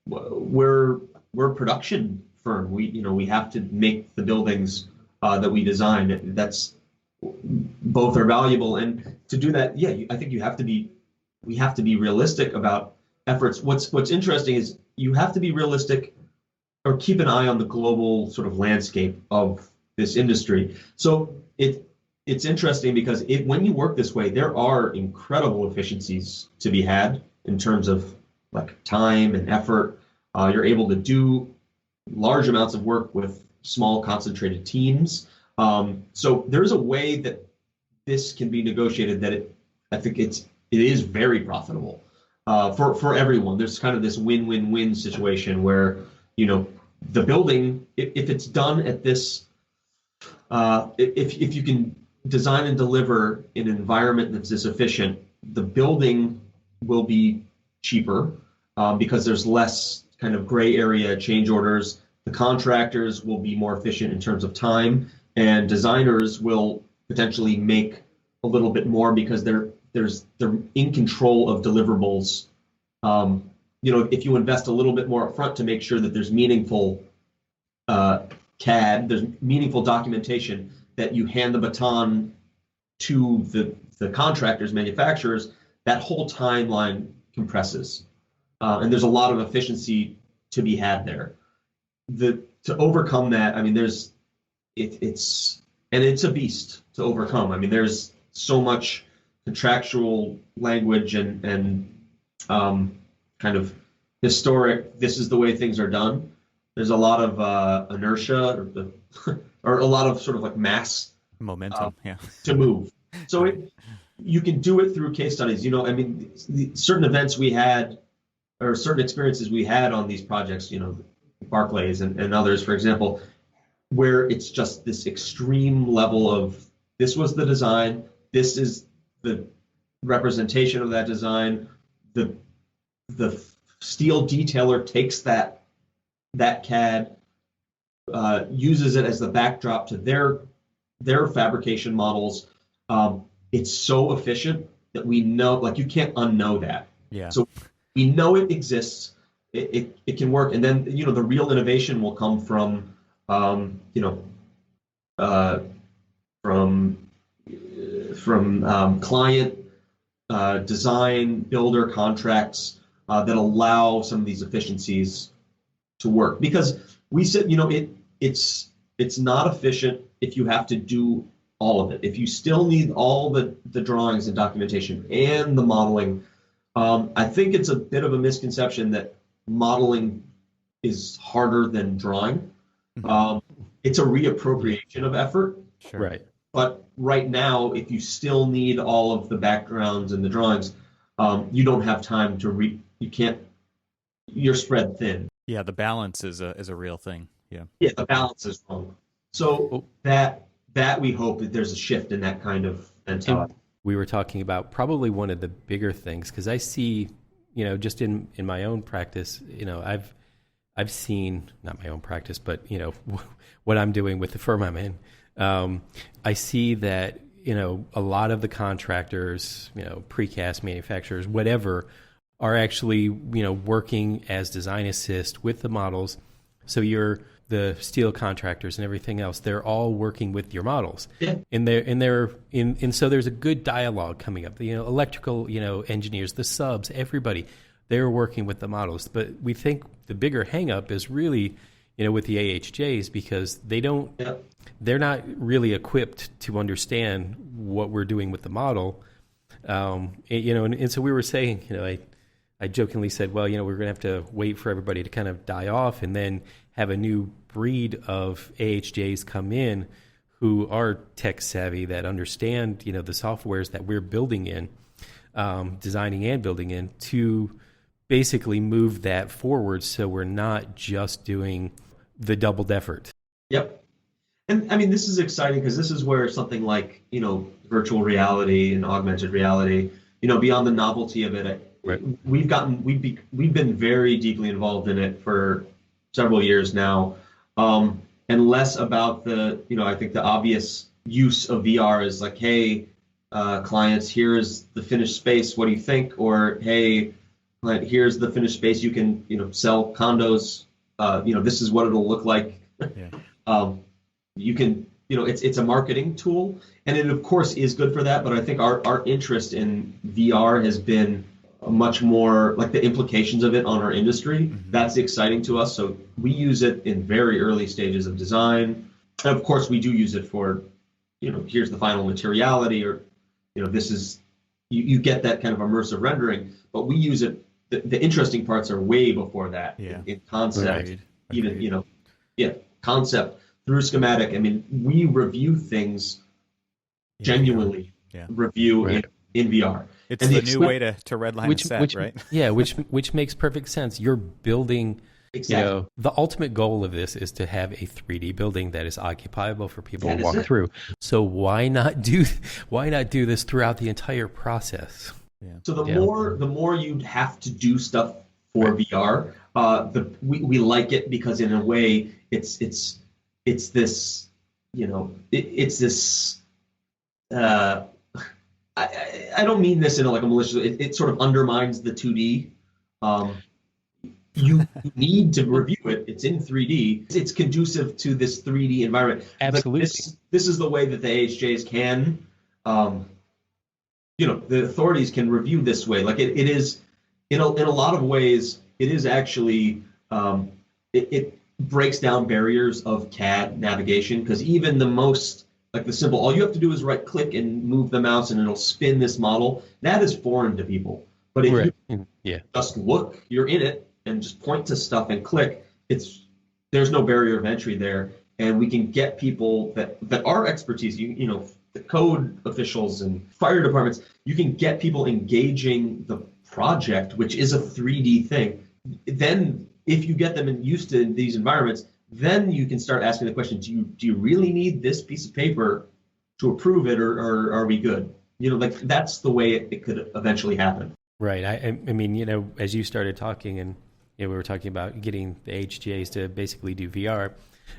we're a production firm. We have to make the buildings that we design. That's both are valuable, and to do that, I think we have to be realistic about efforts. What's interesting is you have to be realistic or keep an eye on the global sort of landscape of this industry. So it's interesting because when you work this way, there are incredible efficiencies to be had in terms of like time and effort. You're able to do large amounts of work with small concentrated teams. So there's a way that this can be negotiated that I think it is very profitable for everyone. There's kind of this win-win-win situation where the building, if it's done at this, if you can design and deliver in an environment that's this efficient, the building will be cheaper because there's less kind of gray area change orders. The contractors will be more efficient in terms of time, and designers will potentially make a little bit more because they're in control of deliverables. If you invest a little bit more upfront to make sure that there's meaningful CAD, there's meaningful documentation, that you hand the baton to the contractors, manufacturers, that whole timeline compresses. And there's a lot of efficiency to be had there. To overcome that, I mean, it's a beast to overcome. I mean, there's so much contractual language and kind of historic, this is the way things are done. There's a lot of inertia or a lot of sort of like mass momentum to move. So you can do it through case studies. I mean, certain events we had or certain experiences we had on these projects, Barclays and others, for example, where it's just this extreme level of this was the design, this is the representation of that design, the steel detailer takes that CAD, uses it as the backdrop to their fabrication models. It's so efficient that we know, like, you can't unknow that. Yeah. So we know it exists. It can work, and then the real innovation will come from client design, builder contracts that allow some of these efficiencies to work. Because we said, it's not efficient if you have to do all of it. If you still need all the drawings and documentation and the modeling, I think it's a bit of a misconception that modeling is harder than drawing. It's a reappropriation of effort. Sure. Right. But right now, if you still need all of the backgrounds and the drawings, you don't have time you're spread thin. Yeah, the balance is a real thing. Yeah. Yeah, the balance is wrong. So that we hope that there's a shift in that kind of mentality. We were talking about probably one of the bigger things, because I see, just in my own practice, I've seen, not my own practice, but what I'm doing with the firm I'm in. I see that a lot of the contractors, precast manufacturers, whatever, are actually working as design assist with the models. So the steel contractors and everything else, they're all working with your models. Yeah. And so there's a good dialogue coming up. The electrical engineers, the subs, everybody, they're working with the models. But we think the bigger hang up is really with the AHJs, because they're not really equipped to understand what we're doing with the model. And so we were saying, I jokingly said, well, we're going to have to wait for everybody to kind of die off and then have a new breed of AHJs come in who are tech savvy, that understand, the softwares that we're building in, designing and building in, to basically move that forward, so we're not just doing the doubled effort. Yep. And I mean, this is exciting because this is where something like, virtual reality and augmented reality, beyond the novelty of it, right. we've been very deeply involved in it for several years now. And less about I think the obvious use of VR is like, hey, clients, here is the finished space. What do you think? Or, hey, client, here's the finished space. You can, sell condos. This is what it'll look like. Yeah. You can, it's a marketing tool, and it of course is good for that. But I think our interest in VR has been much more like the implications of it on our industry. Mm-hmm. That's exciting to us. So we use it in very early stages of design. And of course, we do use it for, here's the final materiality, or, this is, you get that kind of immersive rendering. But we use it, the interesting parts are way before that in concept. Agreed. Even, concept through schematic. I mean, we review things genuinely, review in VR. It's the new way to redline a set, right? Yeah, which makes perfect sense. You're building, the ultimate goal of this is to have a 3D building that is occupiable for people to walk through. So why not do this throughout the entire process? Yeah. So the more you have to do stuff for VR, we like it because in a way it's this, it's this. I don't mean this in a malicious. It sort of undermines the 2D. You need to review it. It's in 3D. It's conducive to this 3D environment. Absolutely. Like this is the way that the AHJs can, the authorities can review this way. Like it is, in a lot of ways, it is actually, it breaks down barriers of CAD navigation, because even the most, like the simple, all you have to do is right click and move the mouse and it'll spin this model. That is foreign to people. But if you just look, you're in it, and just point to stuff and click, there's no barrier of entry there. And we can get people that are expertise, the code officials and fire departments, you can get people engaging the project, which is a 3D thing. Then if you get them used to these environments, then you can start asking the question, do you really need this piece of paper to approve it, or are we good? That's the way it could eventually happen. Right. I mean, as you started talking, and we were talking about getting the HGAs to basically do VR,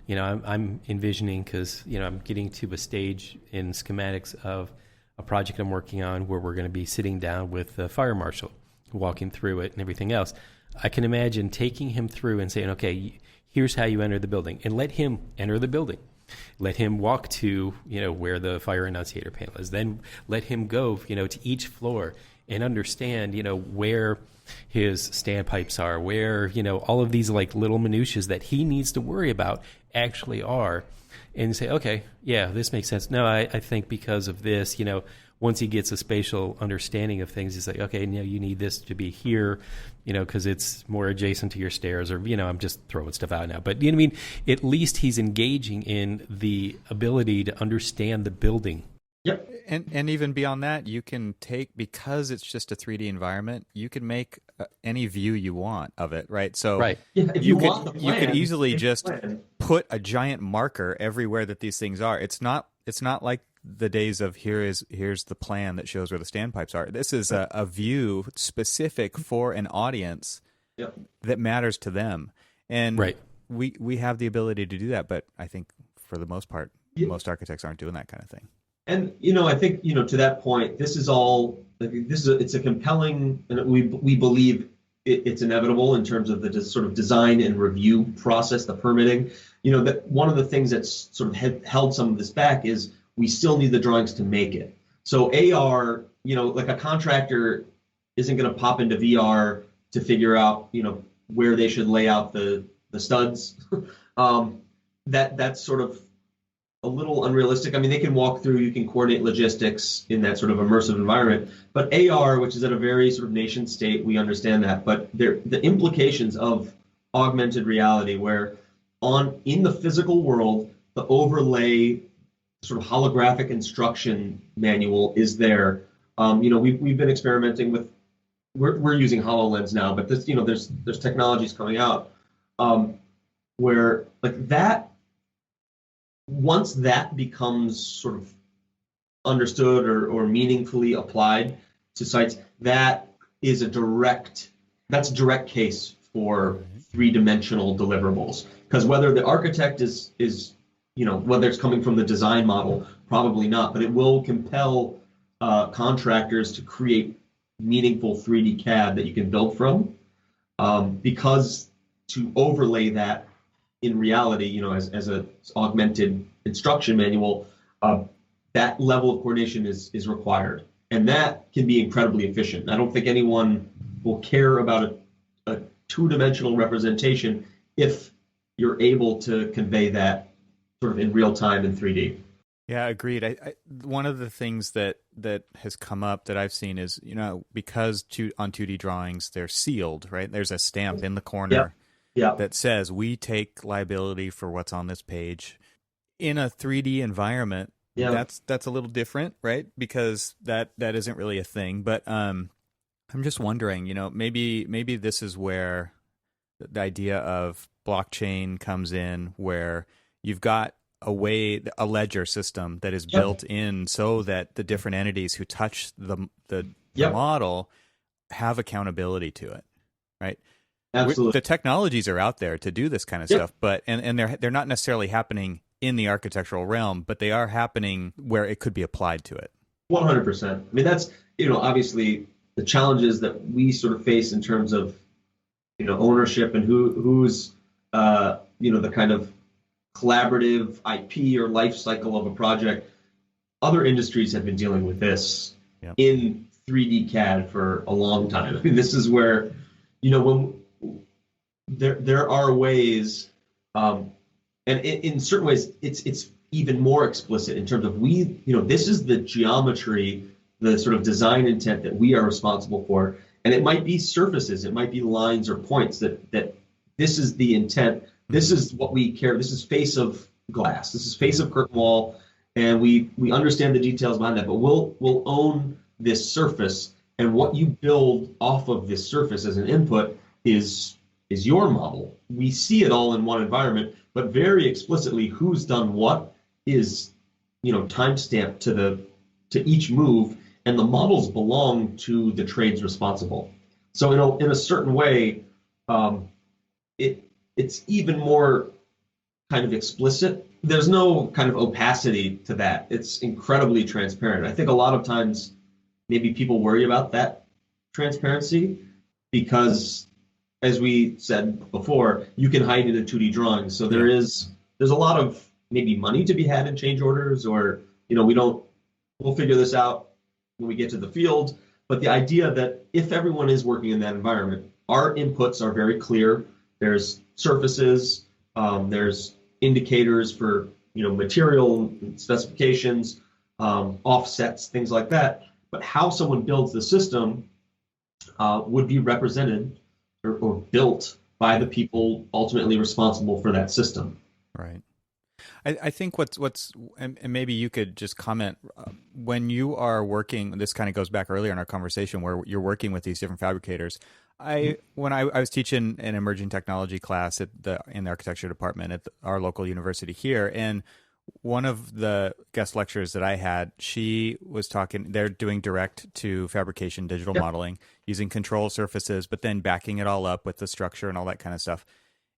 I'm envisioning, because, I'm getting to a stage in schematics of a project I'm working on where we're going to be sitting down with the fire marshal, walking through it and everything else. I can imagine taking him through and saying, okay, here's how you enter the building, and let him enter the building. Let him walk to, where the fire enunciator panel is. Then let him go, to each floor and understand, where his standpipes are, where, all of these like little minutiae that he needs to worry about actually are, and say, okay, yeah, this makes sense. No, I think because of this, once he gets a spatial understanding of things, he's like, okay, you need this to be here, because it's more adjacent to your stairs, or, I'm just throwing stuff out now. But, you know what I mean? At least he's engaging in the ability to understand the building. Yep. And even beyond that, you can take, because it's just a 3D environment, you can make any view you want of it, right? So right. Yeah, if you could easily just put a giant marker everywhere that these things are. It's not like the days of here's the plan that shows where the standpipes are. This is a view specific for an audience that matters to them. And we have the ability to do that, but I think for the most part, most architects aren't doing that kind of thing. And I think to that point, this is all. It's a compelling, and we believe it's inevitable in terms of the sort of design and review process, the permitting. That one of the things that's sort of held some of this back is we still need the drawings to make it. So AR, like a contractor isn't going to pop into VR to figure out, where they should lay out the studs. That's sort of a little unrealistic. I mean, they can walk through, you can coordinate logistics in that sort of immersive environment. But AR, which is at a very sort of nation state, we understand that. But the implications of augmented reality, where in the physical world, the overlay sort of holographic instruction manual is there. We've been experimenting with. We're using HoloLens now, but this, there's technologies coming out where like that. Once that becomes sort of understood or meaningfully applied to sites, that's a direct case for three-dimensional deliverables. Because whether the architect is whether it's coming from the design model, probably not, but it will compel contractors to create meaningful 3D CAD that you can build from, because to overlay that in reality, as a augmented instruction manual, that level of coordination is required, and that can be incredibly efficient. I don't think anyone will care about a two-dimensional representation if you're able to convey that sort of in real time in 3D. Yeah, agreed. One of the things that has come up that I've seen is, because on 2D drawings they're sealed, right? There's a stamp in the corner. Yeah. That says we take liability for what's on this page. In a 3D environment, that's a little different, right? Because that isn't really a thing. But I'm just wondering, maybe this is where the idea of blockchain comes in, where you've got a ledger system that is built in so that the different entities who touch the model have accountability to it, right? Absolutely. The technologies are out there to do this kind of stuff, but and they're not necessarily happening in the architectural realm, but they are happening where it could be applied to it. 100%. I mean, that's obviously the challenges that we sort of face in terms of ownership and who's the kind of collaborative IP or life cycle of a project. Other industries have been dealing with this in 3D CAD for a long time. I mean, this is where when there are ways, and in certain ways, it's even more explicit in terms of this is the geometry, the sort of design intent that we are responsible for, and it might be surfaces, it might be lines or points that this is the intent, this is what we care, this is face of glass, this is face of curtain wall, and we understand the details behind that, but we'll own this surface, and what you build off of this surface as an input is your model. We see it all in one environment, but very explicitly who's done what is, timestamped to each move, and the models belong to the trades responsible. So in a certain way, it's even more kind of explicit. There's no kind of opacity to that. It's incredibly transparent. I think a lot of times maybe people worry about that transparency because, as we said before, you can hide it in 2D drawings. So there's a lot of maybe money to be had in change orders, or we'll figure this out when we get to the field. But the idea that if everyone is working in that environment, our inputs are very clear. There's surfaces, there's indicators for material specifications, offsets, things like that. But how someone builds the system would be represented or built by the people ultimately responsible for that system. Right. I think what's and maybe you could just comment, when you are working, this kind of goes back earlier in our conversation where you're working with these different fabricators. When I was teaching an emerging technology class in the architecture department at our local university here, and one of the guest lecturers that I had, she was talking, they're doing direct to fabrication digital modeling using control surfaces, but then backing it all up with the structure and all that kind of stuff.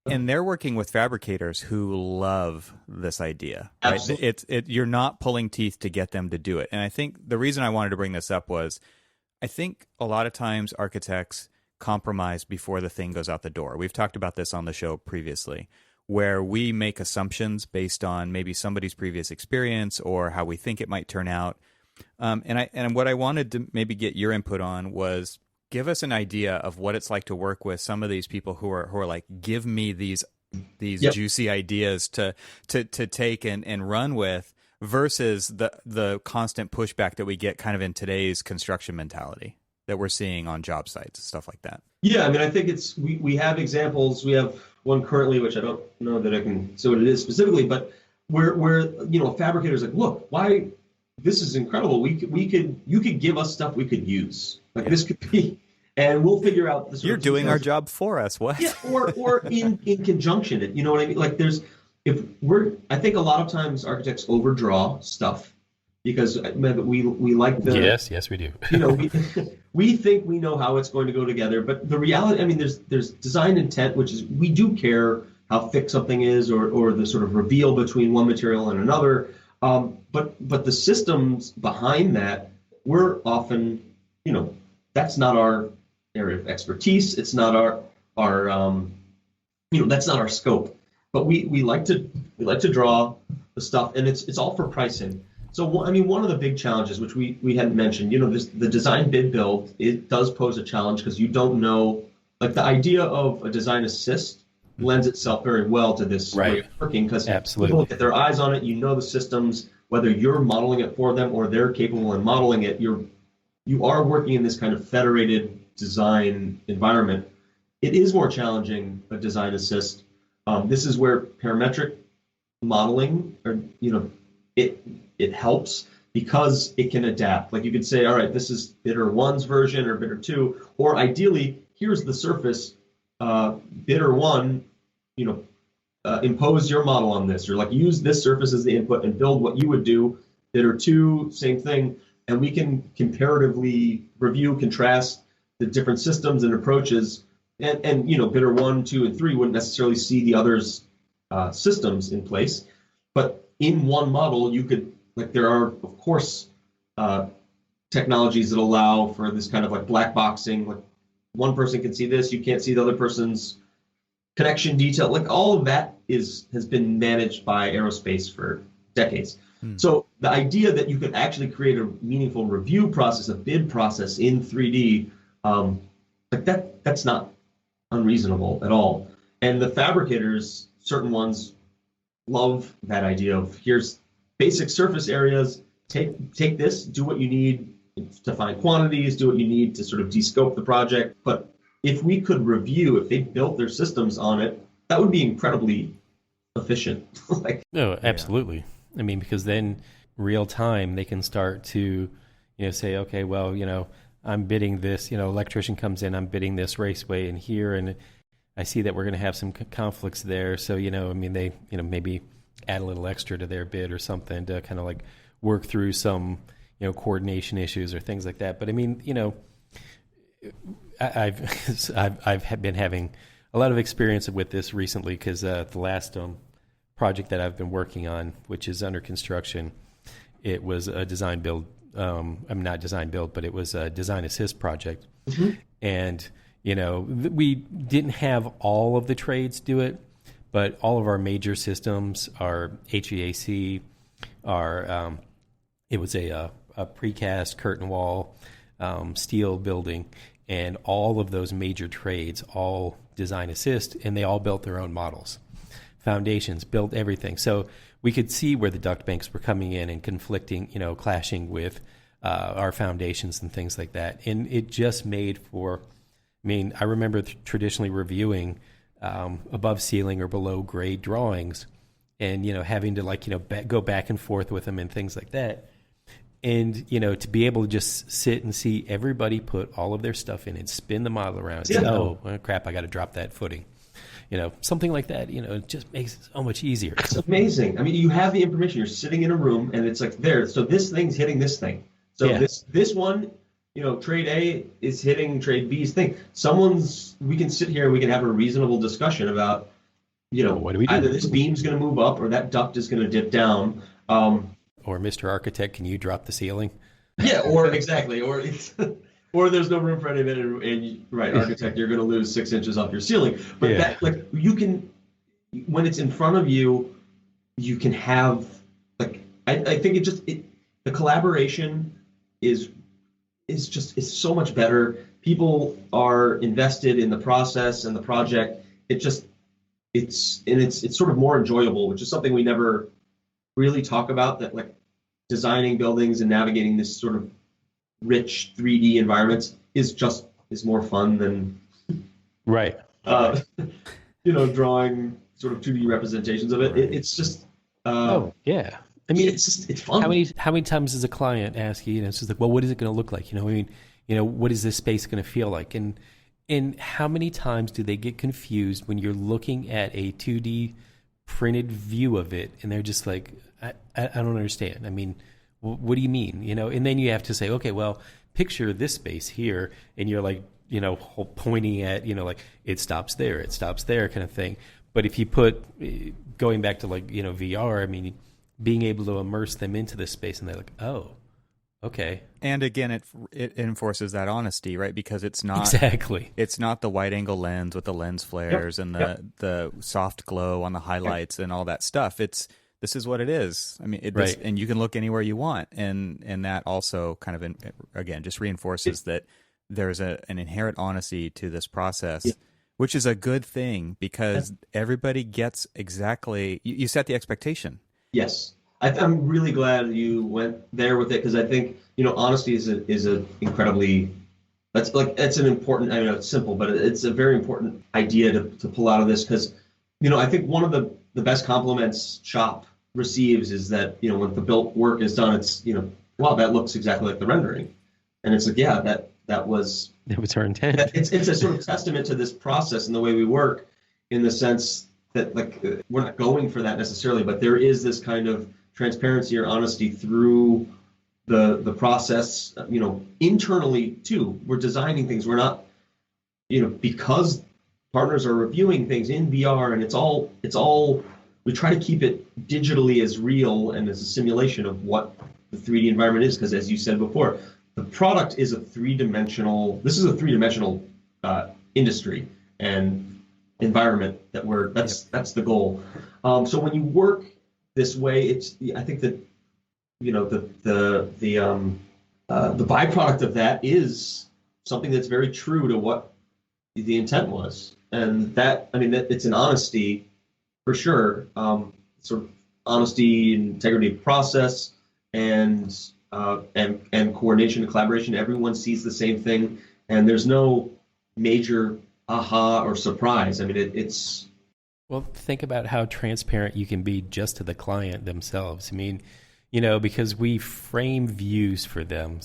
And they're working with fabricators who love this idea. Right? Absolutely. You're not pulling teeth to get them to do it. And I think the reason I wanted to bring this up was, I think a lot of times architects compromise before the thing goes out the door. We've talked about this on the show previously, where we make assumptions based on maybe somebody's previous experience or how we think it might turn out. And what I wanted to maybe get your input on was, give us an idea of what it's like to work with some of these people who are like, give me these these Yep. juicy ideas to take and run with, versus the constant pushback that we get kind of in today's construction mentality that we're seeing on job sites and stuff like that. Yeah, I mean, I think we have examples. We have one currently, which I don't know that I can say what it is specifically, but where a fabricator's like, look, why this is incredible. You could give us stuff we could use. Like this could be, and we'll figure out the sort You're of doing our details. job for us. What? Yeah, or in conjunction, you know what I mean? Like I think a lot of times architects overdraw stuff because we like the yes, we do. we think we know how it's going to go together, but the reality, I mean, there's design intent, which is we do care how thick something is or the sort of reveal between one material and another. But the systems behind that, we're often, that's not our area of expertise. It's not our that's not our scope. But we like to draw the stuff, and it's all for pricing. So one of the big challenges, which we hadn't mentioned, the design bid build, it does pose a challenge because you don't know, like the idea of a design assist lends itself very well to this way of working because people get their eyes on it. The systems, whether you're modeling it for them or they're capable in modeling it. You are working in this kind of federated design environment. It is more challenging, a design assist. This is where parametric modeling, it helps because it can adapt. Like you could say, all right, this is bidder one's version or bidder two, or ideally, here's the surface. Bidder one, impose your model on this, or like use this surface as the input and build what you would do. Bidder two, same thing, and we can comparatively review, contrast the different systems and approaches. And bidder 1, 2, and 3 wouldn't necessarily see the others' systems in place, but in one model, you could, like, there are of course technologies that allow for this kind of like black boxing. Like one person can see this, you can't see the other person's connection detail. Like all of that has been managed by aerospace for decades. So the idea that you could actually create a meaningful review process, a bid process in 3D, like that's not unreasonable at all. And the fabricators, certain ones, love that idea of here's basic surface areas, take this, do what you need to find quantities, do what you need to sort of descope the project. But if we could review, if they built their systems on it, that would be incredibly efficient. No, absolutely. Yeah. I mean, because then real time they can start to, say, okay, well, I'm bidding this, electrician comes in, I'm bidding this raceway in here, and I see that we're going to have some conflicts there. So, they, maybe add a little extra to their bid or something to kind of like work through some, coordination issues or things like that. But I mean, I've been having a lot of experience with this recently because the last project that I've been working on, which is under construction, it was a design build. Not design build, but it was a design assist project. Mm-hmm. And, we didn't have all of the trades do it, but all of our major systems, our HVAC, it was a precast curtain wall, steel building, and all of those major trades, all design assist, and they all built their own models. Foundations, built everything. So we could see where the duct banks were coming in and conflicting, clashing with our foundations and things like that. And it just made for, I remember traditionally reviewing above ceiling or below grade drawings and, having to go back and forth with them and things like that. And, to be able to just sit and see everybody put all of their stuff in and spin the model around. Yeah. Oh, crap, I got to drop that footing. Something like that, it just makes it so much easier. It's amazing. I mean, you have the information. You're sitting in a room, and it's like there. So this thing's hitting this thing. So this one, trade A is hitting trade B's thing. We can sit here and we can have a reasonable discussion about, what do we do? Either this beam's going to move up or that duct is going to dip down. Or Mr. Architect, can you drop the ceiling? Yeah, or exactly, or it's. Or there's no room for any of it, and right, architect, you're going to lose 6 inches off your ceiling. But that, you can, when it's in front of you, you can have, I think the collaboration is so much better. People are invested in the process and the project. it's sort of more enjoyable, which is something we never really talk about, that like designing buildings and navigating this sort of rich 3D environments is more fun than right. Drawing sort of 2D representations of it. It's just yeah. I mean, it's fun. How many times does a client ask you? It's just like, well, what is it going to look like? What is this space going to feel like? And how many times do they get confused when you're looking at a 2D printed view of it, and they're just like, I don't understand. I mean, what do you mean? And then you have to say, okay, well, picture this space here, and you're like, pointing at, like it stops there kind of thing. But if you put, going back to like, VR, I mean, being able to immerse them into this space, and they're like, oh, okay. And again, it enforces that honesty, right? Because it's not it's not the wide angle lens with the lens flares and the soft glow on the highlights and all that stuff. This is what it is. I mean, right. And you can look anywhere you want, and that also kind of again just reinforces that there's an inherent honesty to this process, which is a good thing, because everybody gets exactly, you set the expectation. Yes. I'm really glad you went there with it, because I think, honesty is a incredibly, that's an important, I know it's simple, but it's a very important idea to pull out of this, because, I think one of the best compliments SHoP receives is that, when the built work is done, it's, wow, that looks exactly like the rendering. And it's like, yeah, that was our intent. It's a sort of testament to this process and the way we work, in the sense that like we're not going for that necessarily, but there is this kind of transparency or honesty through the process, internally too. We're designing things. We're not, because partners are reviewing things in VR, and it's all we try to keep it digitally as real and as a simulation of what the 3D environment is, because as you said before, the product is a three-dimensional industry and environment that's the goal. So when you work this way, I think that the byproduct of that is something that's very true to what the intent was, and that it's an honesty for sure, sort of honesty, integrity of process, and coordination and collaboration. Everyone sees the same thing, and there's no major aha or surprise. I mean, it's. Well, think about how transparent you can be just to the client themselves. I mean, because we frame views for them,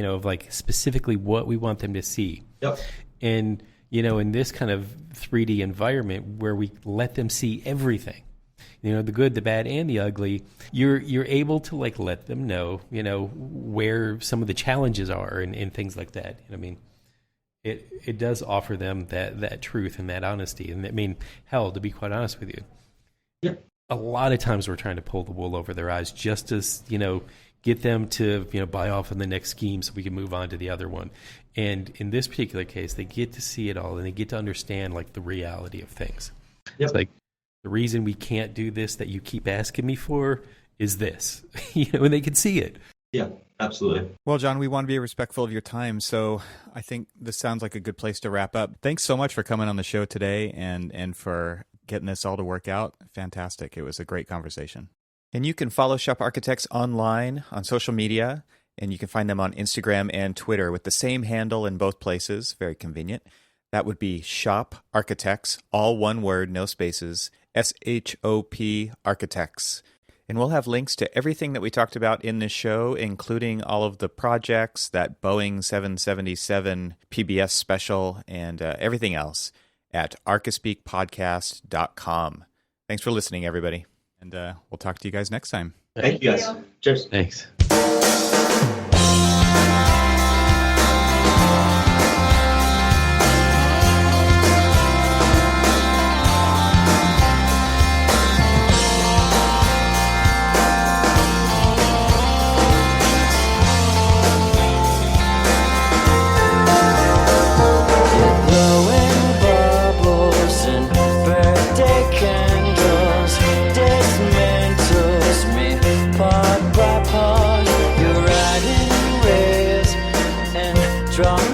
of like specifically what we want them to see. Yep. And, in this kind of 3D environment where we let them see everything, the good, the bad, and the ugly, you're able to like let them know, where some of the challenges are and things like that. I mean, it does offer them that truth and that honesty. And I mean, hell, to be quite honest with you, yeah, a lot of times we're trying to pull the wool over their eyes just to, get them to, buy off on the next scheme so we can move on to the other one. And in this particular case, they get to see it all, and they get to understand like the reality of things. Yep. It's like, the reason we can't do this that you keep asking me for is this, and they can see it. Yeah, absolutely. Well, John, we want to be respectful of your time, so I think this sounds like a good place to wrap up. Thanks so much for coming on the show today and for getting this all to work out. Fantastic. It was a great conversation. And you can follow SHoP Architects online on social media, and you can find them on Instagram and Twitter with the same handle in both places. Very convenient. That would be SHoP Architects, all one word, no spaces, SHoP Architects. And we'll have links to everything that we talked about in this show, including all of the projects, that Boeing 777 PBS special, and everything else at archispeakpodcast.com. Thanks for listening, everybody. And we'll talk to you guys next time. Thank you, guys. Cheers. Thanks. Drunk